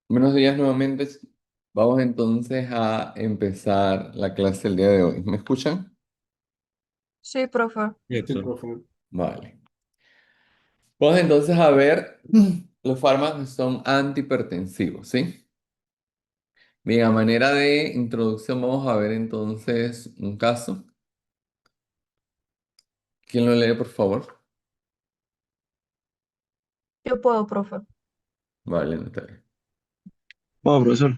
Buenos días nuevamente. Vamos entonces a empezar la clase el día de hoy. ¿Me escuchan? Sí, profe. Sí, profe. Vale. Vamos entonces a ver los fármacos que son antihipertensivos, ¿sí? Bien, a manera de introducción vamos a ver entonces un caso. ¿Quién lo lee, por favor? Yo puedo, profe. Vale, Natalia. Bueno, profesor.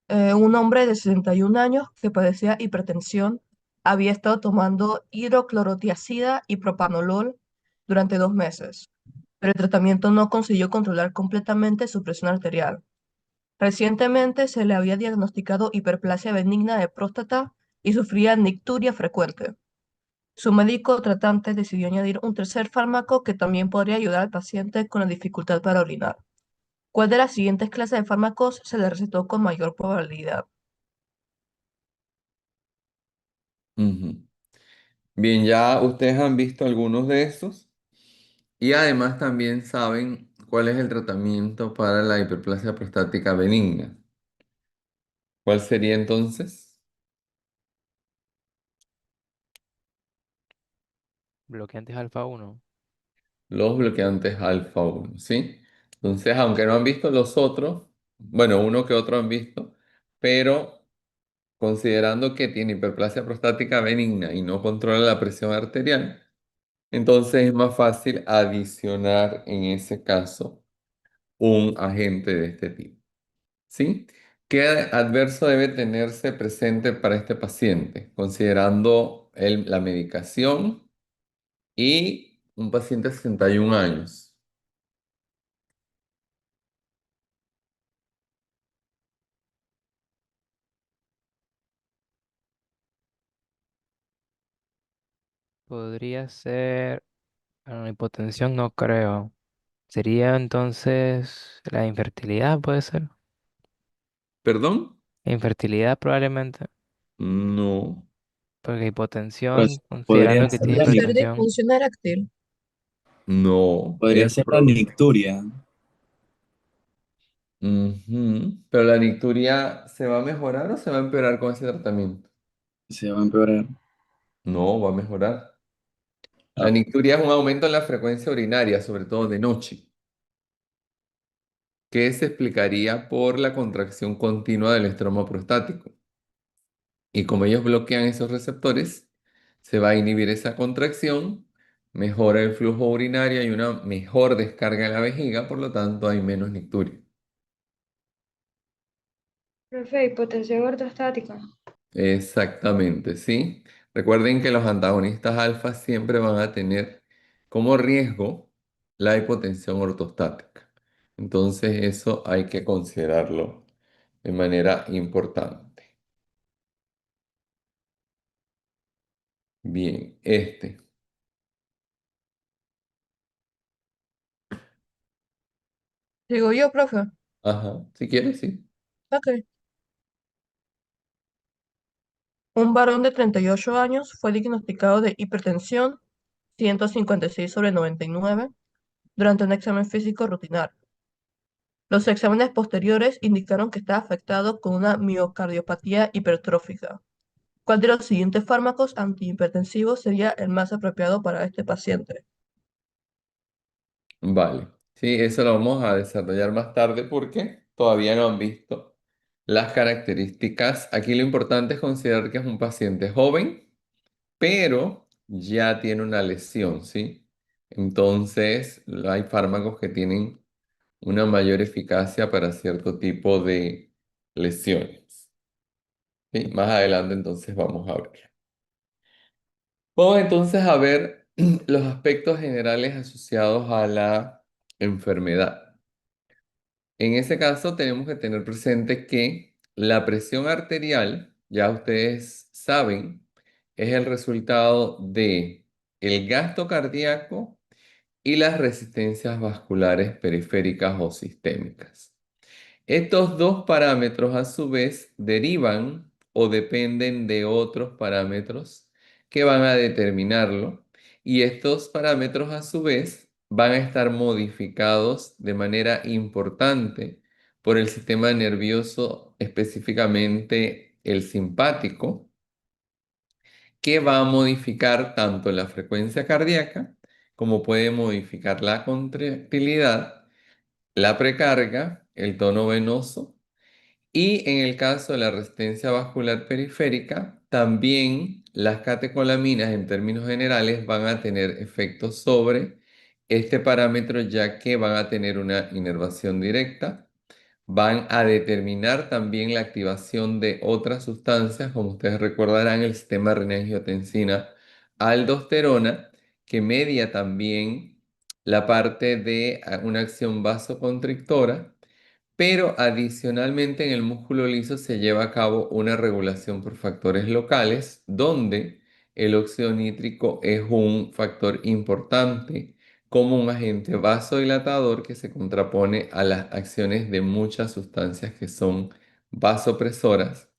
Un hombre de 61 años que padecía hipertensión había estado tomando hidroclorotiazida y propanolol durante 2 meses, pero el tratamiento no consiguió controlar completamente su presión arterial. Recientemente se le había diagnosticado hiperplasia benigna de próstata y sufría nicturia frecuente. Su médico tratante decidió añadir un tercer fármaco que también podría ayudar al paciente con la dificultad para orinar. ¿Cuál de las siguientes clases de fármacos se le recetó con mayor probabilidad? Ujú. Bien, ya ustedes han visto algunos de estos y además también saben cuál es el tratamiento para la hiperplasia prostática benigna. ¿Cuál sería entonces? Bloqueantes alfa uno. Los bloqueantes alfa 1, ¿sí? Entonces, aunque no han visto los otros, bueno, uno que otro han visto, pero considerando que tiene hiperplasia prostática benigna y no controla la presión arterial, entonces es más fácil adicionar en ese caso un agente de este tipo, ¿sí? ¿Qué adverso debe tenerse presente para este paciente? Considerando la medicación y un paciente de 61 años. Podría ser. Bueno, la hipotensión no creo. Sería entonces la infertilidad, puede ser. ¿Perdón? Infertilidad probablemente. No, Porque Pues hipotensión, podría considerando que ser tiene Podría ser hipertensión, disfunción eréctil. no, podría ser la nicturia. Ujú. Pero la nicturia, ¿se va a mejorar o se va a empeorar con ese tratamiento? Se va a empeorar. No, va a mejorar. La Ah, nicturia es un aumento en la frecuencia urinaria, sobre todo de noche, que se explicaría por la contracción continua del estroma prostático. Y como ellos bloquean esos receptores, se va a inhibir esa contracción, mejora el flujo urinario y una mejor descarga en la vejiga, por lo tanto hay menos nicturia. Profe, hipotensión ortostática. Exactamente, ¿sí? Recuerden que los antagonistas alfa siempre van a tener como riesgo la hipotensión ortostática. Entonces eso hay que considerarlo de manera importante. Bien, este. Digo yo, profe. Ajá, si quieres, sí. Ok. Un varón de 38 años fue diagnosticado de hipertensión 156/99 durante un examen físico rutinario. Los exámenes posteriores indicaron que estaba afectado con una miocardiopatía hipertrófica. ¿Cuál de los siguientes fármacos antihipertensivos sería el más apropiado para este paciente? Vale. Sí, eso lo vamos a desarrollar más tarde porque todavía no han visto las características. Aquí lo importante es considerar que es un paciente joven pero ya tiene una lesión, ¿sí? Entonces, hay fármacos que tienen una mayor eficacia para cierto tipo de lesiones, ¿sí? Más adelante entonces vamos a ver. Vamos entonces a ver los aspectos generales asociados a la enfermedad. En ese caso tenemos que tener presente que la presión arterial, ya ustedes saben, es el resultado de el gasto cardíaco y las resistencias vasculares periféricas o sistémicas. Estos dos parámetros a su vez derivan o dependen de otros parámetros que van a determinarlo y estos parámetros a su vez van a estar modificados de manera importante por el sistema nervioso, específicamente el simpático, que va a modificar tanto la frecuencia cardíaca como puede modificar la contractilidad, la precarga, el tono venoso y en el caso de la resistencia vascular periférica, también las catecolaminas en términos generales van a tener efectos sobre este parámetro ya que van a tener una inervación directa, van a determinar también la activación de otras sustancias, como ustedes recordarán, el sistema renina-angiotensina, aldosterona, que media también la parte de una acción vasoconstrictora, pero adicionalmente en el músculo liso se lleva a cabo una regulación por factores locales, donde el óxido nítrico es un factor importante como un agente vasodilatador que se contrapone a las acciones de muchas sustancias que son vasopresoras,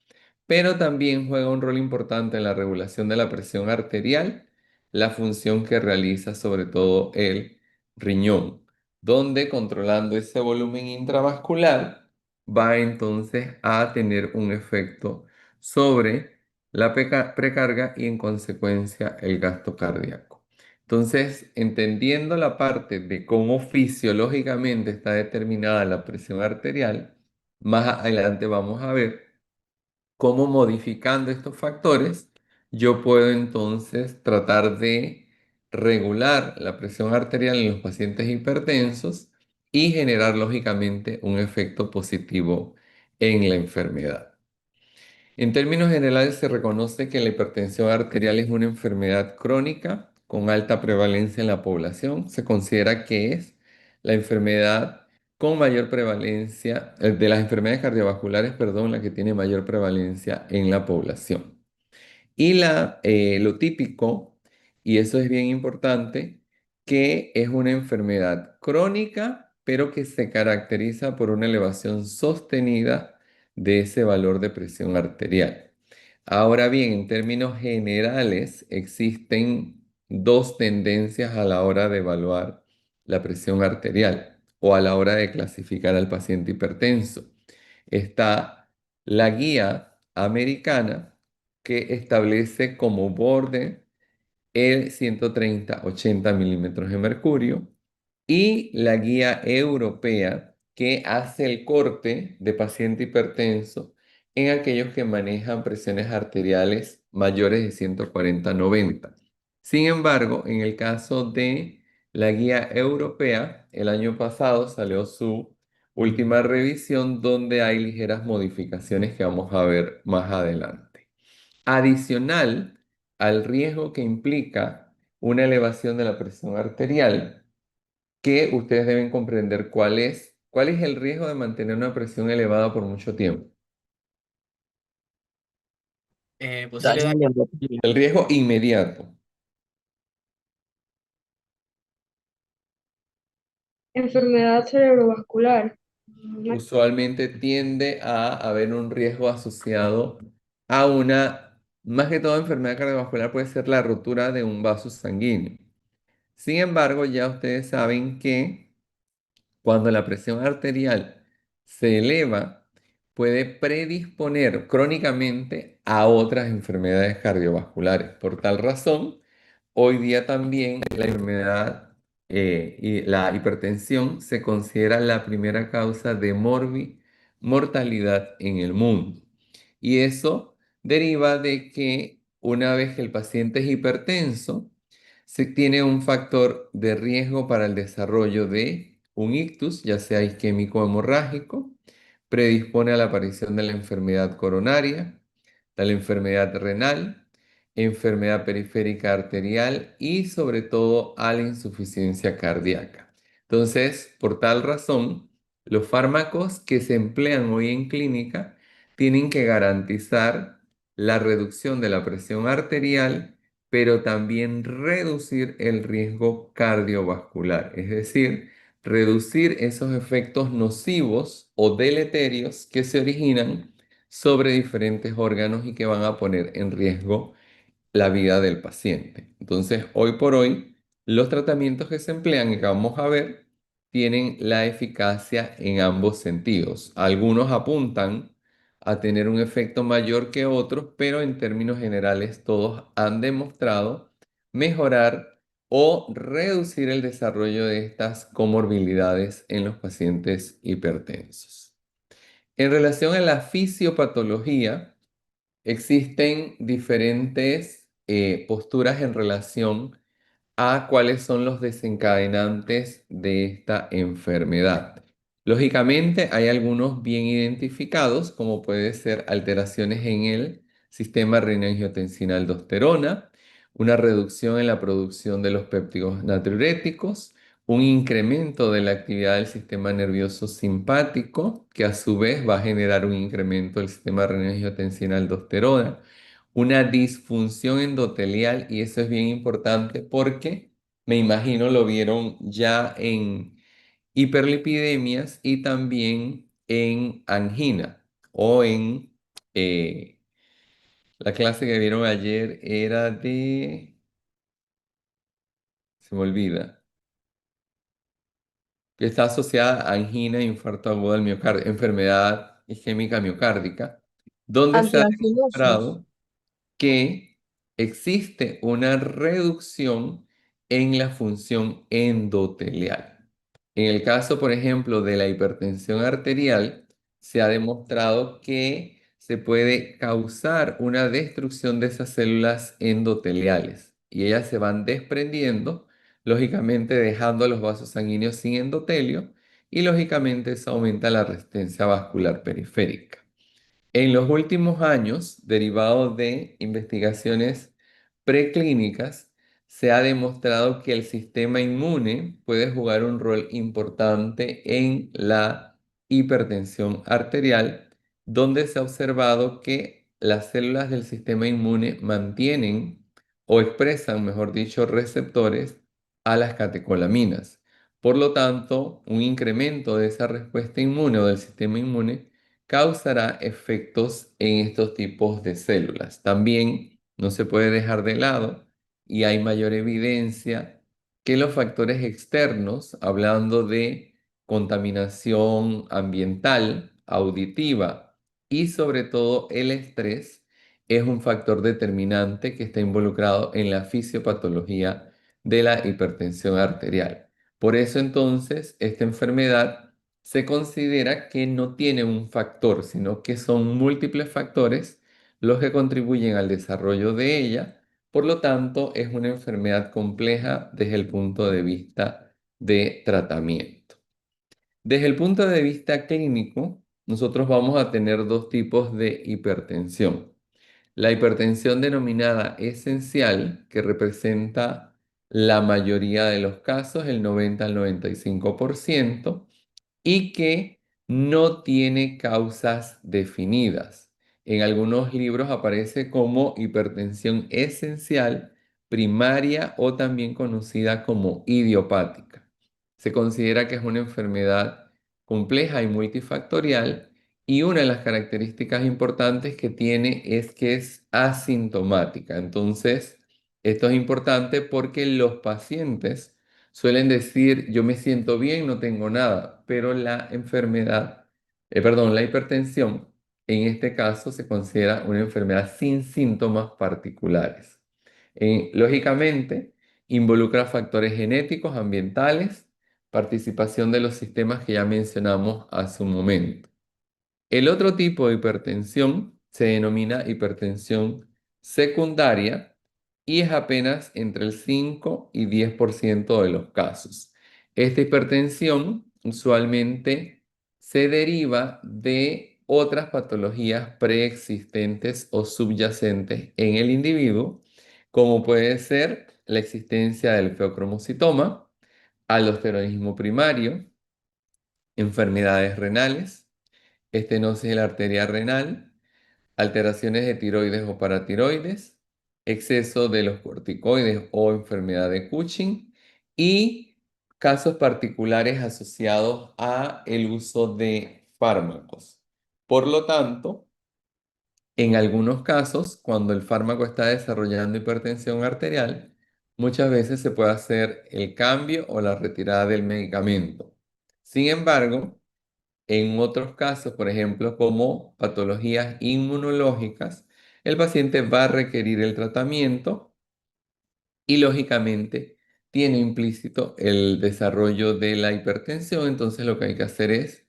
pero también juega un rol importante en la regulación de la presión arterial, la función que realiza sobre todo el riñón, donde controlando ese volumen intravascular va entonces a tener un efecto sobre la precarga y en consecuencia el gasto cardíaco. Entonces, entendiendo la parte de cómo fisiológicamente está determinada la presión arterial, más adelante vamos a ver cómo modificando estos factores yo puedo entonces tratar de regular la presión arterial en los pacientes hipertensos y generar lógicamente un efecto positivo en la enfermedad. En términos generales, se reconoce que la hipertensión arterial es una enfermedad crónica con alta prevalencia en la población. Se considera que es la enfermedad con mayor prevalencia, de las enfermedades cardiovasculares, perdón, la que tiene mayor prevalencia en la población. Y lo típico, y eso es bien importante, que es una enfermedad crónica, pero que se caracteriza por una elevación sostenida de ese valor de presión arterial. Ahora bien, en términos generales, existen dos tendencias a la hora de evaluar la presión arterial o a la hora de clasificar al paciente hipertenso. Está la guía americana que establece como borde el 130-80 milímetros de mercurio y la guía europea que hace el corte de paciente hipertenso en aquellos que manejan presiones arteriales mayores de 140-90. Sin embargo, en el caso de la guía europea, el año pasado salió su última revisión donde hay ligeras modificaciones que vamos a ver más adelante. Adicional al riesgo que implica una elevación de la presión arterial, que ustedes deben comprender cuál es el riesgo de mantener una presión elevada por mucho tiempo. Posible daño neuropático. El riesgo inmediato. Enfermedad cerebrovascular. Usualmente tiende a haber un riesgo asociado a una, más que todo enfermedad cardiovascular puede ser la rotura de un vaso sanguíneo. Sin embargo, ya ustedes saben que cuando la presión arterial se eleva, puede predisponer crónicamente a otras enfermedades cardiovasculares. Por tal razón, hoy día también la enfermedad y la hipertensión se considera la primera causa de mortalidad en el mundo. Y eso deriva de que una vez que el paciente es hipertenso, se tiene un factor de riesgo para el desarrollo de un ictus, ya sea isquémico o hemorrágico, predispone a la aparición de la enfermedad coronaria, de la enfermedad renal, enfermedad periférica arterial y sobre todo a la insuficiencia cardíaca. Entonces, por tal razón, los fármacos que se emplean hoy en clínica tienen que garantizar la reducción de la presión arterial, pero también reducir el riesgo cardiovascular, es decir, reducir esos efectos nocivos o deleterios que se originan sobre diferentes órganos y que van a poner en riesgo la vida del paciente. Entonces, hoy por hoy, Los tratamientos que se emplean y que vamos a ver tienen la eficacia en ambos sentidos. Algunos apuntan a tener un efecto mayor que otros, pero en términos generales todos han demostrado mejorar o reducir el desarrollo de estas comorbilidades en los pacientes hipertensos. En relación a la fisiopatología, existen diferentes posturas en relación a cuáles son los desencadenantes de esta enfermedad. Lógicamente, hay algunos bien identificados, como puede ser alteraciones en el sistema renina-angiotensina-aldosterona, una reducción en la producción de los péptidos natriuréticos, un incremento de la actividad del sistema nervioso simpático, que a su vez va a generar un incremento del sistema renina-angiotensina-aldosterona, una disfunción endotelial, y eso es bien importante porque me imagino lo vieron ya en hiperlipidemias y también en angina o en la clase que vieron ayer era de, se me olvida, que está asociada a angina, infarto agudo del miocardio, enfermedad isquémica miocárdica, donde se ha Antianginosos. demostrado que existe una reducción en la función endotelial. En el caso, por ejemplo, de la hipertensión arterial, se ha demostrado que se puede causar una destrucción de esas células endoteliales y ellas se van desprendiendo, lógicamente dejando los vasos sanguíneos sin endotelio y lógicamente eso aumenta la resistencia vascular periférica. En los últimos años, derivado de investigaciones preclínicas, se ha demostrado que el sistema inmune puede jugar un rol importante en la hipertensión arterial, donde se ha observado que las células del sistema inmune mantienen o expresan, mejor dicho, receptores a las catecolaminas. Por lo tanto, un incremento de esa respuesta inmune o del sistema inmune causará efectos en estos tipos de células. También no se puede dejar de lado y hay mayor evidencia que los factores externos, hablando de contaminación ambiental, auditiva y sobre todo el estrés, es un factor determinante que está involucrado en la fisiopatología de la hipertensión arterial. Por eso entonces esta enfermedad se considera que no tiene un factor, sino que son múltiples factores los que contribuyen al desarrollo de ella. Por lo tanto, es una enfermedad compleja desde el punto de vista de tratamiento. Desde el punto de vista clínico, nosotros vamos a tener dos tipos de hipertensión. La hipertensión denominada esencial, que representa la mayoría de los casos, el 90 al 95%, y que no tiene causas definidas. En algunos libros aparece como hipertensión esencial, primaria o también conocida como idiopática. Se considera que es una enfermedad compleja y multifactorial y una de las características importantes que tiene es que es asintomática. Entonces, esto es importante porque los pacientes suelen decir, yo me siento bien, no tengo nada, pero la enfermedad, perdón, la hipertensión, en este caso se considera una enfermedad sin síntomas particulares. Lógicamente, involucra factores genéticos, ambientales, participación de los sistemas que ya mencionamos hace un momento. El otro tipo de hipertensión se denomina hipertensión secundaria y es apenas entre el 5 y 10% de los casos. Esta hipertensión usualmente se deriva de otras patologías preexistentes o subyacentes en el individuo, como puede ser la existencia del feocromocitoma, aldosteronismo primario, enfermedades renales, estenosis de la arteria renal, alteraciones de tiroides o paratiroides, exceso de los corticoides o enfermedad de Cushing y casos particulares asociados a el uso de fármacos. Por lo tanto, en algunos casos, cuando el fármaco está desarrollando hipertensión arterial, muchas veces se puede hacer el cambio o la retirada del medicamento. Sin embargo, en otros casos, por ejemplo, como patologías inmunológicas, el paciente va a requerir el tratamiento y lógicamente tiene implícito el desarrollo de la hipertensión. Entonces lo que hay que hacer es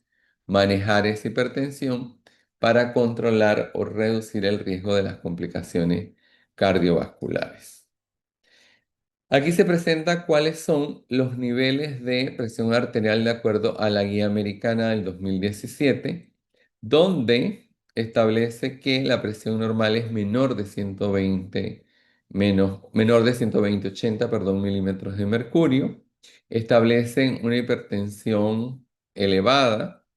manejar esa hipertensión para controlar o reducir el riesgo de las complicaciones cardiovasculares. Aquí se presenta cuáles son los niveles de presión arterial de acuerdo a la guía americana del 2017, donde establece que la presión normal es menor de 120, menor de 120-80, perdón, milímetros de mercurio. Establecen una hipertensión elevada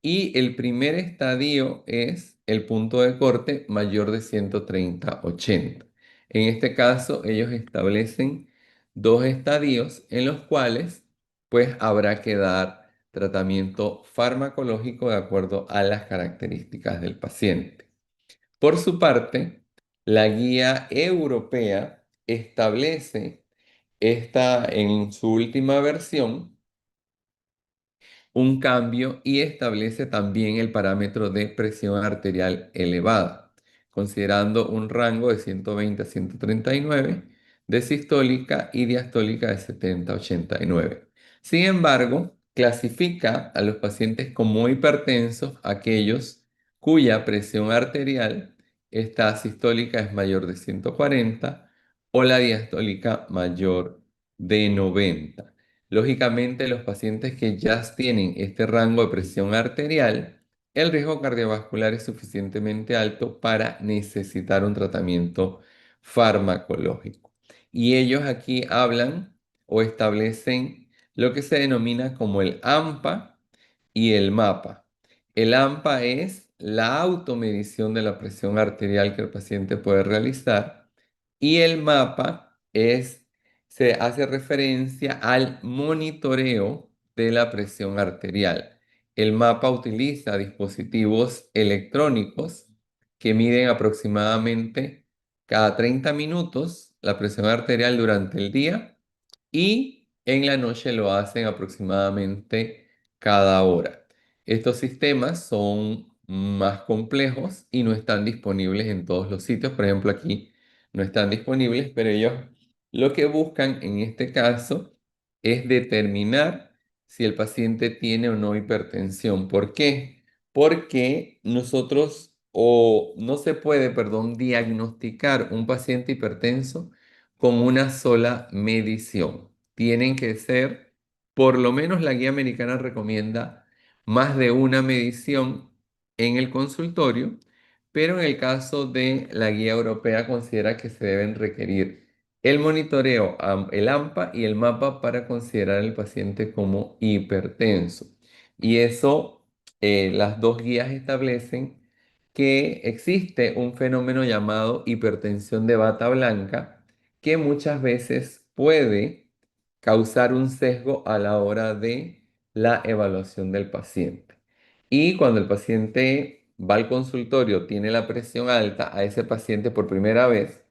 y el primer estadio es el punto de corte mayor de 130-80. En este caso, ellos establecen dos estadios en los cuales pues habrá que dar tratamiento farmacológico de acuerdo a las características del paciente. Por su parte, la guía europea establece esta en su última versión un cambio y establece también el parámetro de presión arterial elevada, considerando un rango de 120 a 139 de sistólica y diastólica de 70 a 89. Sin embargo, clasifica a los pacientes como hipertensos aquellos cuya presión arterial, esta sistólica es mayor de 140 o la diastólica mayor de 90. Lógicamente, los pacientes que ya tienen este rango de presión arterial, el riesgo cardiovascular es suficientemente alto para necesitar un tratamiento farmacológico. Y ellos aquí hablan o establecen lo que se denomina como el AMPA y el MAPA. El AMPA es la automedición de la presión arterial que el paciente puede realizar y el MAPA se hace referencia al monitoreo de la presión arterial. El MAPA utiliza dispositivos electrónicos que miden aproximadamente cada 30 minutos la presión arterial durante el día y en la noche lo hacen aproximadamente cada hora. Estos sistemas son más complejos y no están disponibles en todos los sitios. Por ejemplo, aquí no están disponibles, pero ellos lo que buscan en este caso es determinar si el paciente tiene o no hipertensión. ¿Por qué? Porque nosotros o no se puede, perdón, diagnosticar un paciente hipertenso con una sola medición. Tienen que ser, por lo menos la guía americana recomienda más de una medición en el consultorio, pero en el caso de la guía europea considera que se deben requerir el monitoreo, el AMPA y el MAPA para considerar al paciente como hipertenso. Y eso, las dos guías establecen que existe un fenómeno llamado hipertensión de bata blanca que muchas veces puede causar un sesgo a la hora de la evaluación del paciente. Y cuando el paciente va al consultorio, tiene la presión alta a ese paciente por primera vez,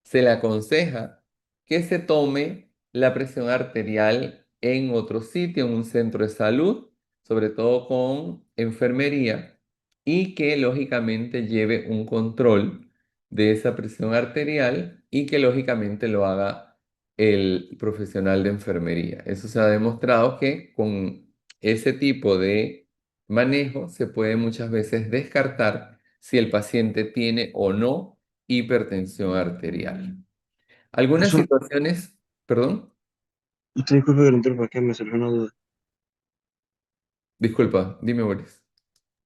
se le aconseja que se tome la presión arterial en otro sitio, en un centro de salud, sobre todo con enfermería, y que lógicamente lleve un control de esa presión arterial y que lógicamente lo haga el profesional de enfermería. Eso se ha demostrado que con ese tipo de manejo se puede muchas veces descartar si el paciente tiene o no hipertensión arterial. Algunas Profesor, situaciones, perdón, usted disculpe que lo interrumpa, es que me surgió una duda. disculpa, dime, Boris.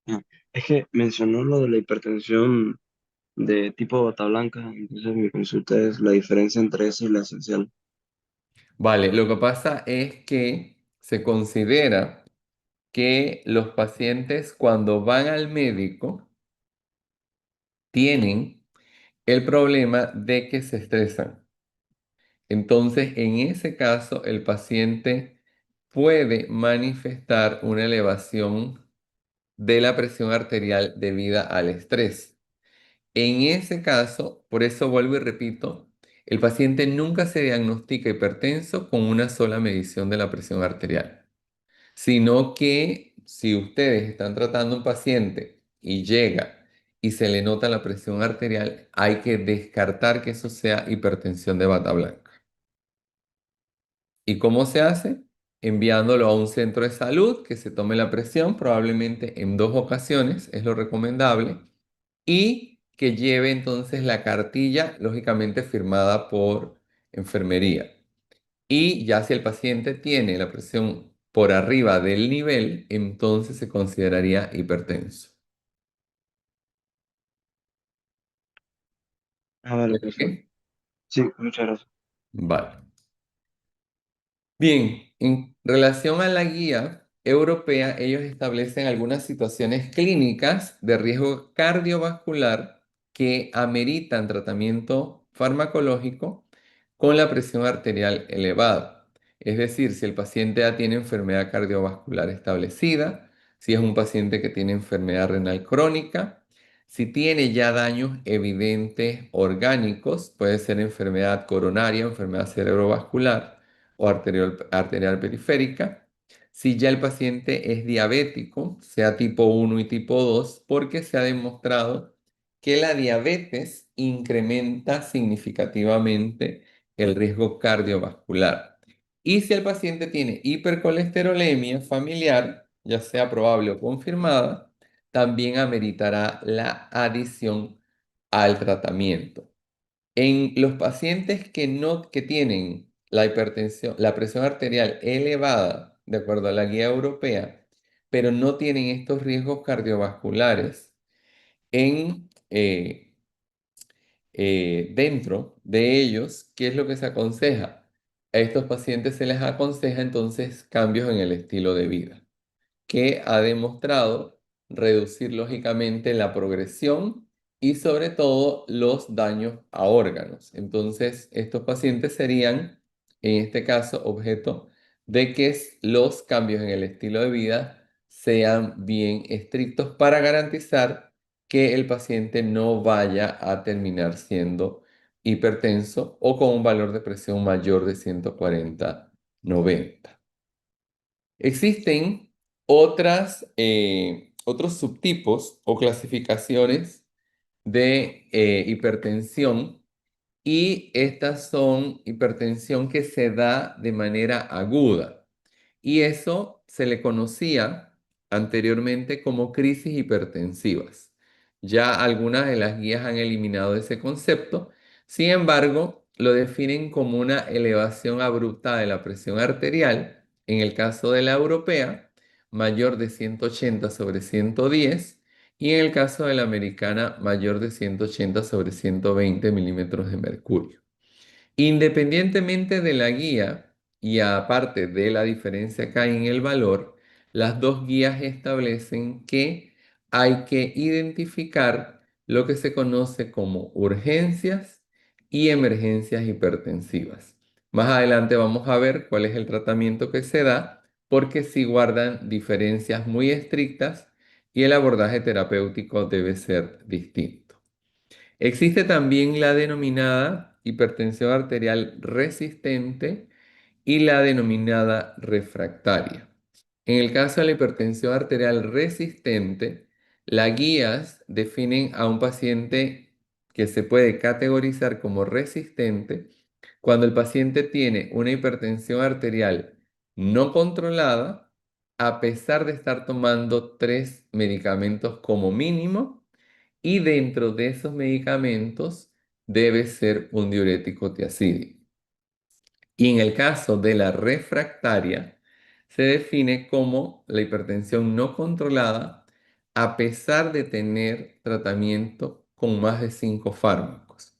Ah, es que mencionó lo de la hipertensión de tipo bata blanca, entonces mi consulta es la diferencia entre esa y la esencial. Vale, lo que pasa es que se considera que los pacientes cuando van al médico tienen el problema de que se estresan. Entonces, en ese caso, el paciente puede manifestar una elevación de la presión arterial debida al estrés. En ese caso, por eso vuelvo y repito, El paciente nunca se diagnostica hipertenso con una sola medición de la presión arterial, sino que si ustedes están tratando a un paciente y llega y se le nota la presión arterial, hay que descartar que eso sea hipertensión de bata blanca. ¿Y cómo se hace? Enviándolo a un centro de salud que se tome la presión, probablemente en 2 ocasiones, es lo recomendable, y que lleve entonces la cartilla, lógicamente firmada por enfermería. Y ya si el paciente tiene la presión por arriba del nivel, entonces se consideraría hipertenso. Ah, vale, perfecto. ¿Ok? Sí, muchas gracias. Vale. Bien, en relación a la guía europea, ellos establecen algunas situaciones clínicas de riesgo cardiovascular que ameritan tratamiento farmacológico con la presión arterial elevada. Es decir, si el paciente ya tiene enfermedad cardiovascular establecida, si es un paciente que tiene enfermedad renal crónica, si tiene ya daños evidentes orgánicos, puede ser enfermedad coronaria, enfermedad cerebrovascular o arterial periférica. Si ya el paciente es diabético, sea tipo 1 y tipo 2, porque se ha demostrado que la diabetes incrementa significativamente el riesgo cardiovascular. Y si el paciente tiene hipercolesterolemia familiar, ya sea probable o confirmada, también ameritará la adición al tratamiento. En los pacientes que tienen la hipertensión, la presión arterial elevada, de acuerdo a la guía europea, pero no tienen estos riesgos cardiovasculares dentro de ellos, ¿qué es lo que se aconseja? A estos pacientes se les aconseja entonces cambios en el estilo de vida que ha demostrado reducir lógicamente la progresión y sobre todo los daños a órganos. Entonces, estos pacientes serían, en este caso, objeto de que los cambios en el estilo de vida sean bien estrictos para garantizar que el paciente no vaya a terminar siendo hipertenso o con un valor de presión mayor de 140/90. Existen otros subtipos o clasificaciones de hipertensión y estas son hipertensión que se da de manera aguda. Y eso se le conocía anteriormente como crisis hipertensivas. Ya algunas de las guías han eliminado ese concepto, sin embargo, lo definen como una elevación abrupta de la presión arterial, en el caso de la europea, mayor de 180/110, y en el caso de la americana, mayor de 180/120 milímetros de mercurio. Independientemente de la guía y aparte de la diferencia que hay en el valor, las dos guías establecen que hay que identificar lo que se conoce como urgencias y emergencias hipertensivas. Más adelante vamos a ver cuál es el tratamiento que se da porque sí guardan diferencias muy estrictas y el abordaje terapéutico debe ser distinto. Existe también la denominada hipertensión arterial resistente y la denominada refractaria. En el caso de la hipertensión arterial resistente, las guías definen a un paciente que se puede categorizar como resistente cuando el paciente tiene una hipertensión arterial no controlada a pesar de estar tomando 3 medicamentos como mínimo y dentro de esos medicamentos debe ser un diurético tiazídico. Y en el caso de la refractaria, se define como la hipertensión no controlada a pesar de tener tratamiento con más de 5 fármacos.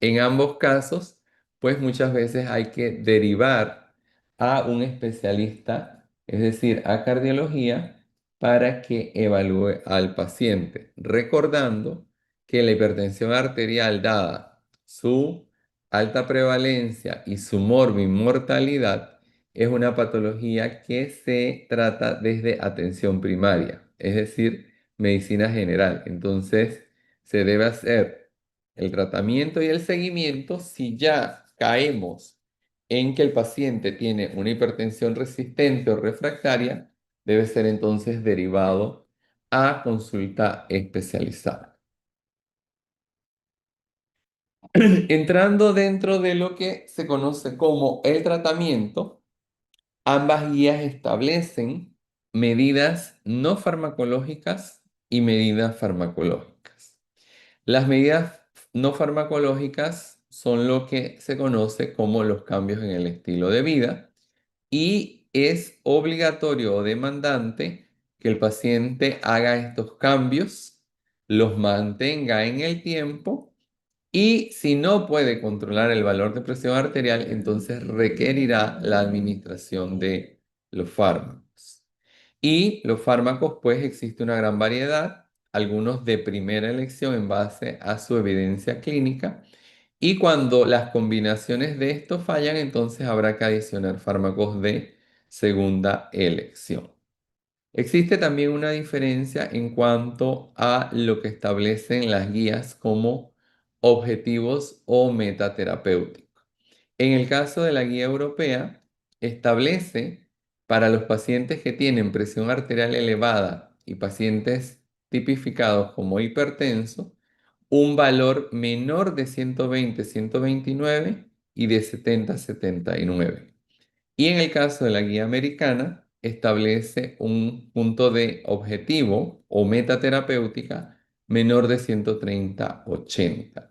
En ambos casos, pues muchas veces hay que derivar a un especialista, es decir, a cardiología, para que evalúe al paciente, recordando que la hipertensión arterial, dada su alta prevalencia y su mortalidad, es una patología que se trata desde atención primaria, es decir, medicina general. Entonces, se debe hacer el tratamiento y el seguimiento, si ya caemos en que el paciente tiene una hipertensión resistente o refractaria, debe ser entonces derivado a consulta especializada. Entrando dentro de lo que se conoce como el tratamiento, ambas guías establecen medidas no farmacológicas y medidas farmacológicas. Las medidas no farmacológicas son lo que se conoce como los cambios en el estilo de vida y es obligatorio o demandante que el paciente haga estos cambios, los mantenga en el tiempo y si no puede controlar el valor de presión arterial, entonces requerirá la administración de los fármacos. Y los fármacos, pues existe una gran variedad, algunos de primera elección en base a su evidencia clínica. Y cuando las combinaciones de estos fallan, entonces habrá que adicionar fármacos de segunda elección. Existe también una diferencia en cuanto a lo que establecen las guías como objetivos o metaterapéuticos. En el caso de la guía europea, establece para los pacientes que tienen presión arterial elevada y pacientes tipificados como hipertensos, un valor menor de 120-129 y de 70-79. Y en el caso de la guía americana, establece un punto de objetivo o meta terapéutica menor de 130-80.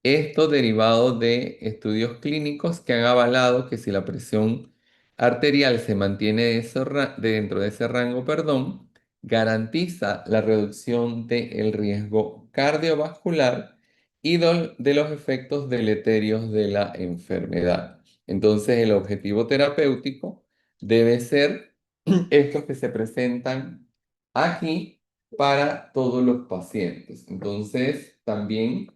Esto derivado de estudios clínicos que han avalado que si la presión arterial se mantiene dentro de ese rango, perdón, garantiza la reducción del riesgo cardiovascular y de los efectos deleterios de la enfermedad. Entonces, el objetivo terapéutico debe ser estos que se presentan aquí para todos los pacientes. Entonces, también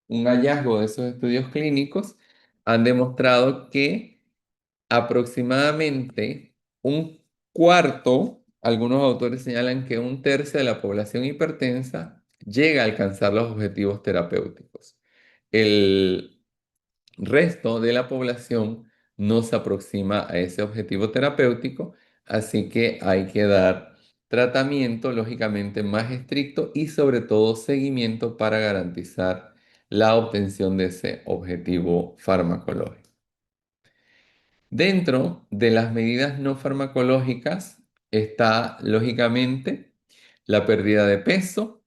un hallazgo de esos estudios clínicos han demostrado que aproximadamente un cuarto, algunos autores señalan que un tercio de la población hipertensa llega a alcanzar los objetivos terapéuticos. El resto de la población no se aproxima a ese objetivo terapéutico, así que hay que dar tratamiento lógicamente más estricto y sobre todo seguimiento para garantizar la obtención de ese objetivo farmacológico. Dentro de las medidas no farmacológicas está lógicamente la pérdida de peso,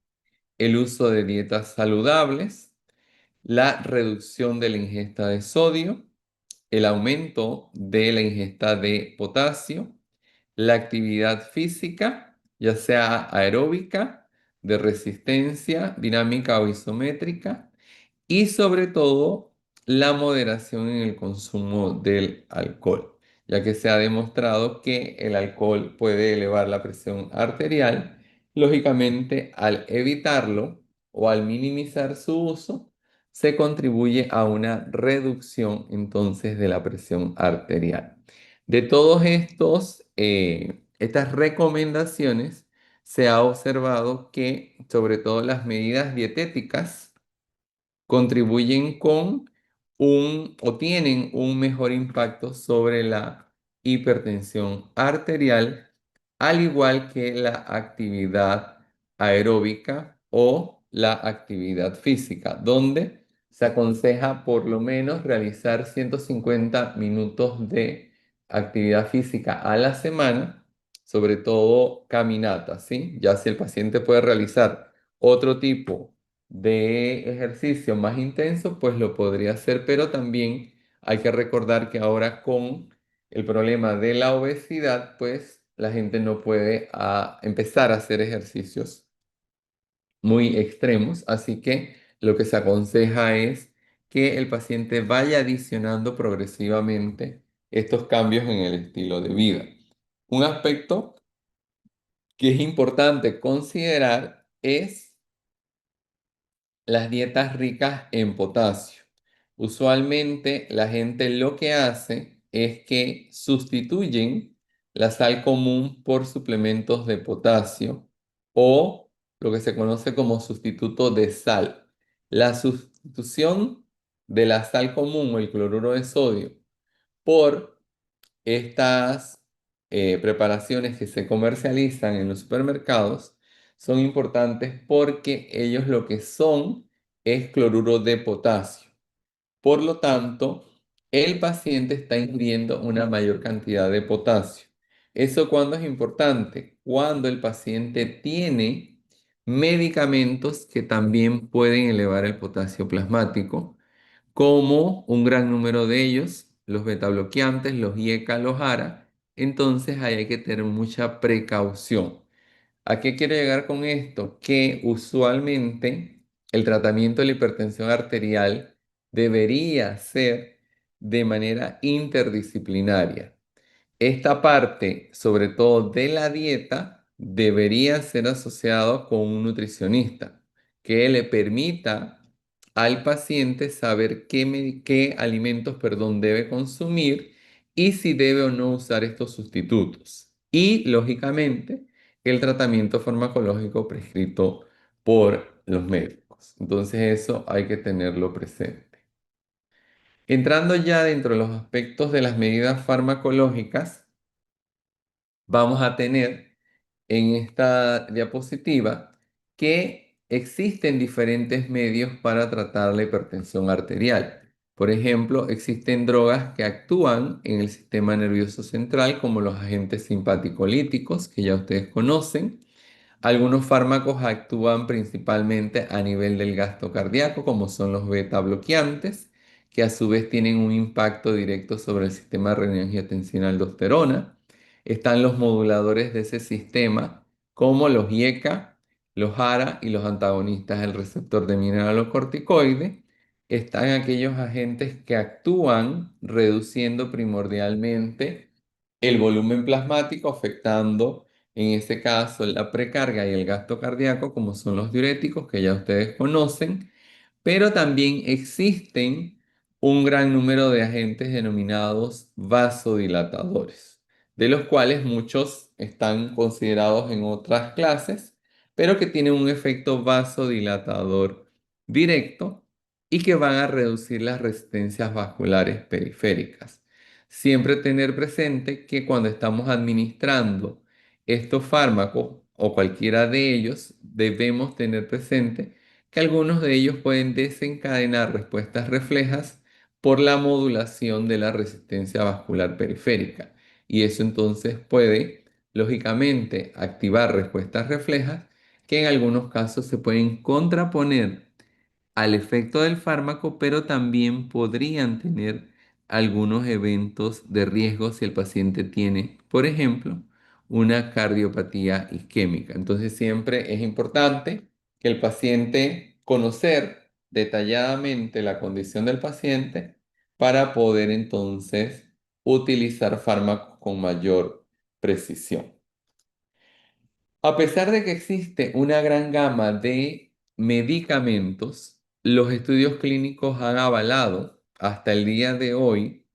el uso de dietas saludables, la reducción de la ingesta de sodio, el aumento de la ingesta de potasio, la actividad física, ya sea aeróbica, de resistencia, dinámica o isométrica, y sobre todo la moderación en el consumo del alcohol, ya que se ha demostrado que el alcohol puede elevar la presión arterial. Lógicamente, al evitarlo o al minimizar su uso, se contribuye a una reducción entonces de la presión arterial. De todos estas recomendaciones, se ha observado que sobre todo las medidas dietéticas contribuyen con o tienen un mejor impacto sobre la hipertensión arterial, al igual que la actividad aeróbica o la actividad física, donde se aconseja por lo menos realizar 150 minutos de actividad física a la semana, sobre todo caminatas, ¿sí? Ya si el paciente puede realizar otro tipo de ejercicio más intenso, pues lo podría hacer, pero también hay que recordar que ahora con el problema de la obesidad, pues la gente no puede empezar a hacer ejercicios muy extremos, así que lo que se aconseja es que el paciente vaya adicionando progresivamente estos cambios en el estilo de vida. Un aspecto que es importante considerar es las dietas ricas en potasio. Usualmente la gente lo que hace es que sustituyen la sal común por suplementos de potasio o lo que se conoce como sustituto de sal. sustitución de la sal común o el cloruro de sodio por estas preparaciones que se comercializan en los supermercados son importantes porque ellos lo que son es cloruro de potasio. Por lo tanto, el paciente está ingiriendo una mayor cantidad de potasio. ¿Eso cuándo es importante? Cuando el paciente tiene medicamentos que también pueden elevar el potasio plasmático, como un gran número de ellos, los betabloqueantes, los IECA, los ARA. Entonces ahí hay que tener mucha precaución. ¿A qué quiero llegar con esto? Que usualmente el tratamiento de la hipertensión arterial debería ser de manera interdisciplinaria. Esta parte, sobre todo de la dieta, debería ser asociado con un nutricionista que le permita al paciente saber qué alimentos, perdón, debe consumir y si debe o no usar estos sustitutos. Y, lógicamente, el tratamiento farmacológico prescrito por los médicos. Entonces, eso hay que tenerlo presente. Entrando ya dentro de los aspectos de las medidas farmacológicas, vamos a tener en esta diapositiva que existen diferentes medios para tratar la hipertensión arterial. Por ejemplo, existen drogas que actúan en el sistema nervioso central, como los agentes simpaticolíticos, que ya ustedes conocen. Algunos fármacos actúan principalmente a nivel del gasto cardíaco, como son los beta bloqueantes, que a su vez tienen un impacto directo sobre el sistema renina-angiotensina-aldosterona. Están los moduladores de ese sistema, como los IECA, los ARA y los antagonistas del receptor de mineralocorticoide. Están aquellos agentes que actúan reduciendo primordialmente el volumen plasmático, afectando en este caso la precarga y el gasto cardíaco, como son los diuréticos que ya ustedes conocen, pero también existen un gran número de agentes denominados vasodilatadores, de los cuales muchos están considerados en otras clases, pero que tienen un efecto vasodilatador directo y que van a reducir las resistencias vasculares periféricas. Siempre tener presente que cuando estamos administrando estos fármacos o cualquiera de ellos, debemos tener presente que algunos de ellos pueden desencadenar respuestas reflejas por la modulación de la resistencia vascular periférica. Y eso entonces puede, lógicamente, activar respuestas reflejas que en algunos casos se pueden contraponer al efecto del fármaco, pero también podrían tener algunos eventos de riesgo si el paciente tiene, por ejemplo, una cardiopatía isquémica. Entonces siempre es importante que el paciente conocer detalladamente la condición del paciente para poder entonces utilizar fármacos con mayor precisión. A pesar de que existe una gran gama de medicamentos, los estudios clínicos han avalado hasta el día de hoy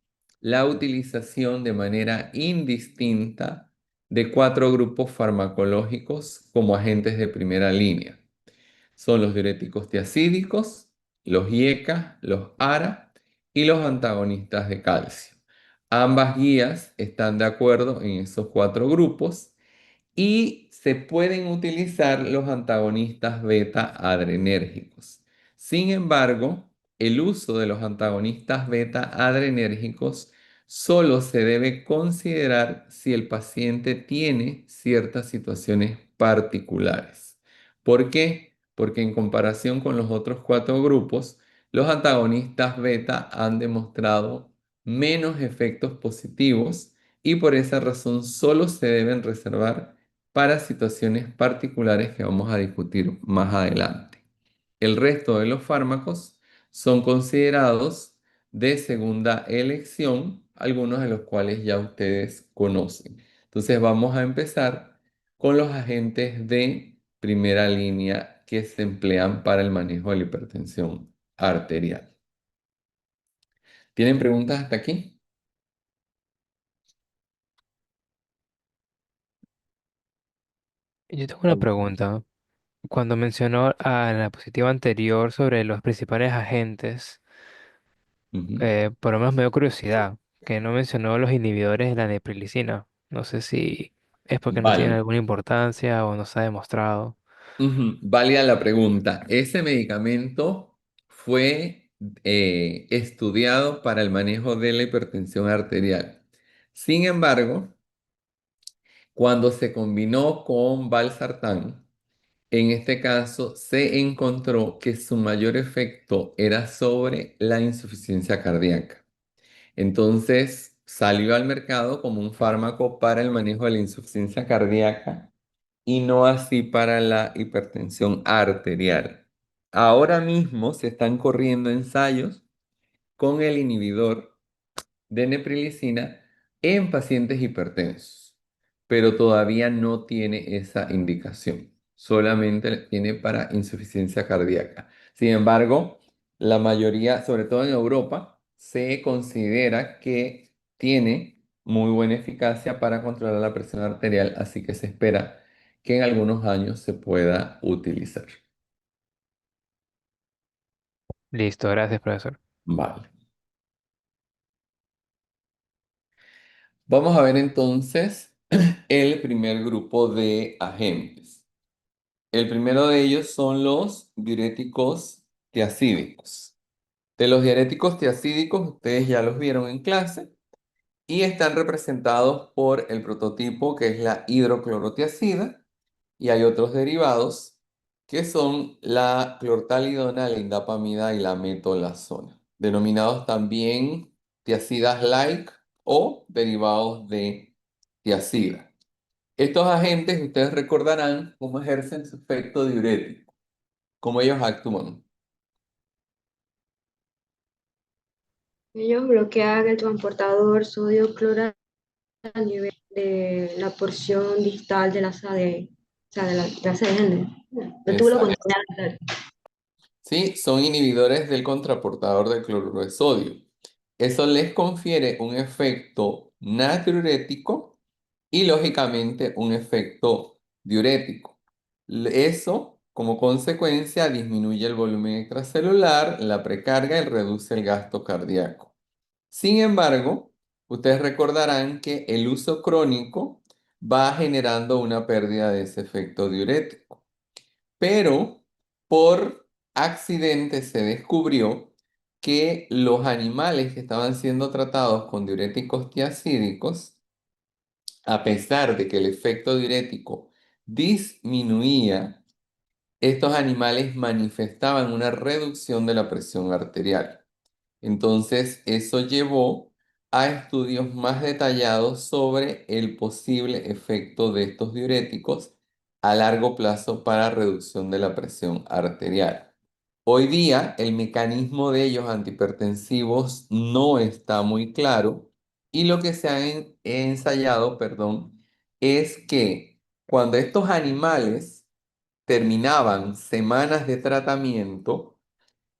la utilización de manera indistinta de cuatro grupos farmacológicos como agentes de primera línea. Son los diuréticos tiacídicos, los IECA, los ARA y los antagonistas de calcio. Ambas guías están de acuerdo en esos cuatro grupos y se pueden utilizar los antagonistas beta adrenérgicos. Sin embargo, el uso de los antagonistas beta adrenérgicos solo se debe considerar si el paciente tiene ciertas situaciones particulares. ¿Por qué? Porque en comparación con los otros cuatro grupos, los antagonistas beta han demostrado menos efectos positivos y por esa razón solo se deben reservar para situaciones particulares que vamos a discutir más adelante. El resto de los fármacos son considerados de segunda elección, algunos de los cuales ya ustedes conocen. Entonces vamos a empezar con los agentes de primera línea que se emplean para el manejo de la hipertensión arterial. ¿Tienen preguntas hasta aquí? Yo tengo una pregunta. Cuando mencionó a la diapositiva anterior sobre los principales agentes, Ujú. por lo menos me dio curiosidad, que no mencionó los inhibidores de la neprilicina. No sé si es porque no tienen Vale. alguna importancia o no se ha demostrado. Ujú. Válida la pregunta. Ese medicamento fue estudiado para el manejo de la hipertensión arterial. Sin embargo, cuando se combinó con valsartán, en este caso se encontró que su mayor efecto era sobre la insuficiencia cardíaca. Entonces salió al mercado como un fármaco para el manejo de la insuficiencia cardíaca y no así para la hipertensión arterial. Ahora mismo se están corriendo ensayos con el inhibidor de neprilicina en pacientes hipertensos, pero todavía no tiene esa indicación, solamente tiene para insuficiencia cardíaca. Sin embargo, la mayoría, sobre todo en Europa, se considera que tiene muy buena eficacia para controlar la presión arterial, así que se espera que en algunos años se pueda utilizar. Listo, gracias, profesor. Vale. Vamos a ver entonces el primer grupo de agentes. El primero de ellos son los diuréticos tiacídicos. De los diuréticos tiacídicos, ustedes ya los vieron en clase y están representados por el prototipo que es la hidroclorotiazida y hay otros derivados que son la clortalidona, la indapamida y la metolazona, denominados también tiacidas like o derivados de tiacida. Estos agentes ustedes recordarán cómo ejercen su efecto diurético, cómo ellos actúan. Ellos bloquean el transportador sodio-cloruro a nivel de la porción distal de la ADN, o sea, de la ADN, del túbulo Exacto. contralateral. Sí, son inhibidores del contraportador de cloruro de sodio. Eso les confiere un efecto natriurético y lógicamente un efecto diurético. Eso, como consecuencia, disminuye el volumen extracelular, la precarga y reduce el gasto cardíaco. Sin embargo, ustedes recordarán que el uso crónico va generando una pérdida de ese efecto diurético. Pero por accidente se descubrió que los animales que estaban siendo tratados con diuréticos tiacídicos, a pesar de que el efecto diurético disminuía, estos animales manifestaban una reducción de la presión arterial. Entonces, eso llevó a estudios más detallados sobre el posible efecto de estos diuréticos a largo plazo para reducción de la presión arterial. Hoy día, el mecanismo de ellos antihipertensivos no está muy claro y lo que se ha ensayado, perdón, es que cuando estos animales terminaban semanas de tratamiento,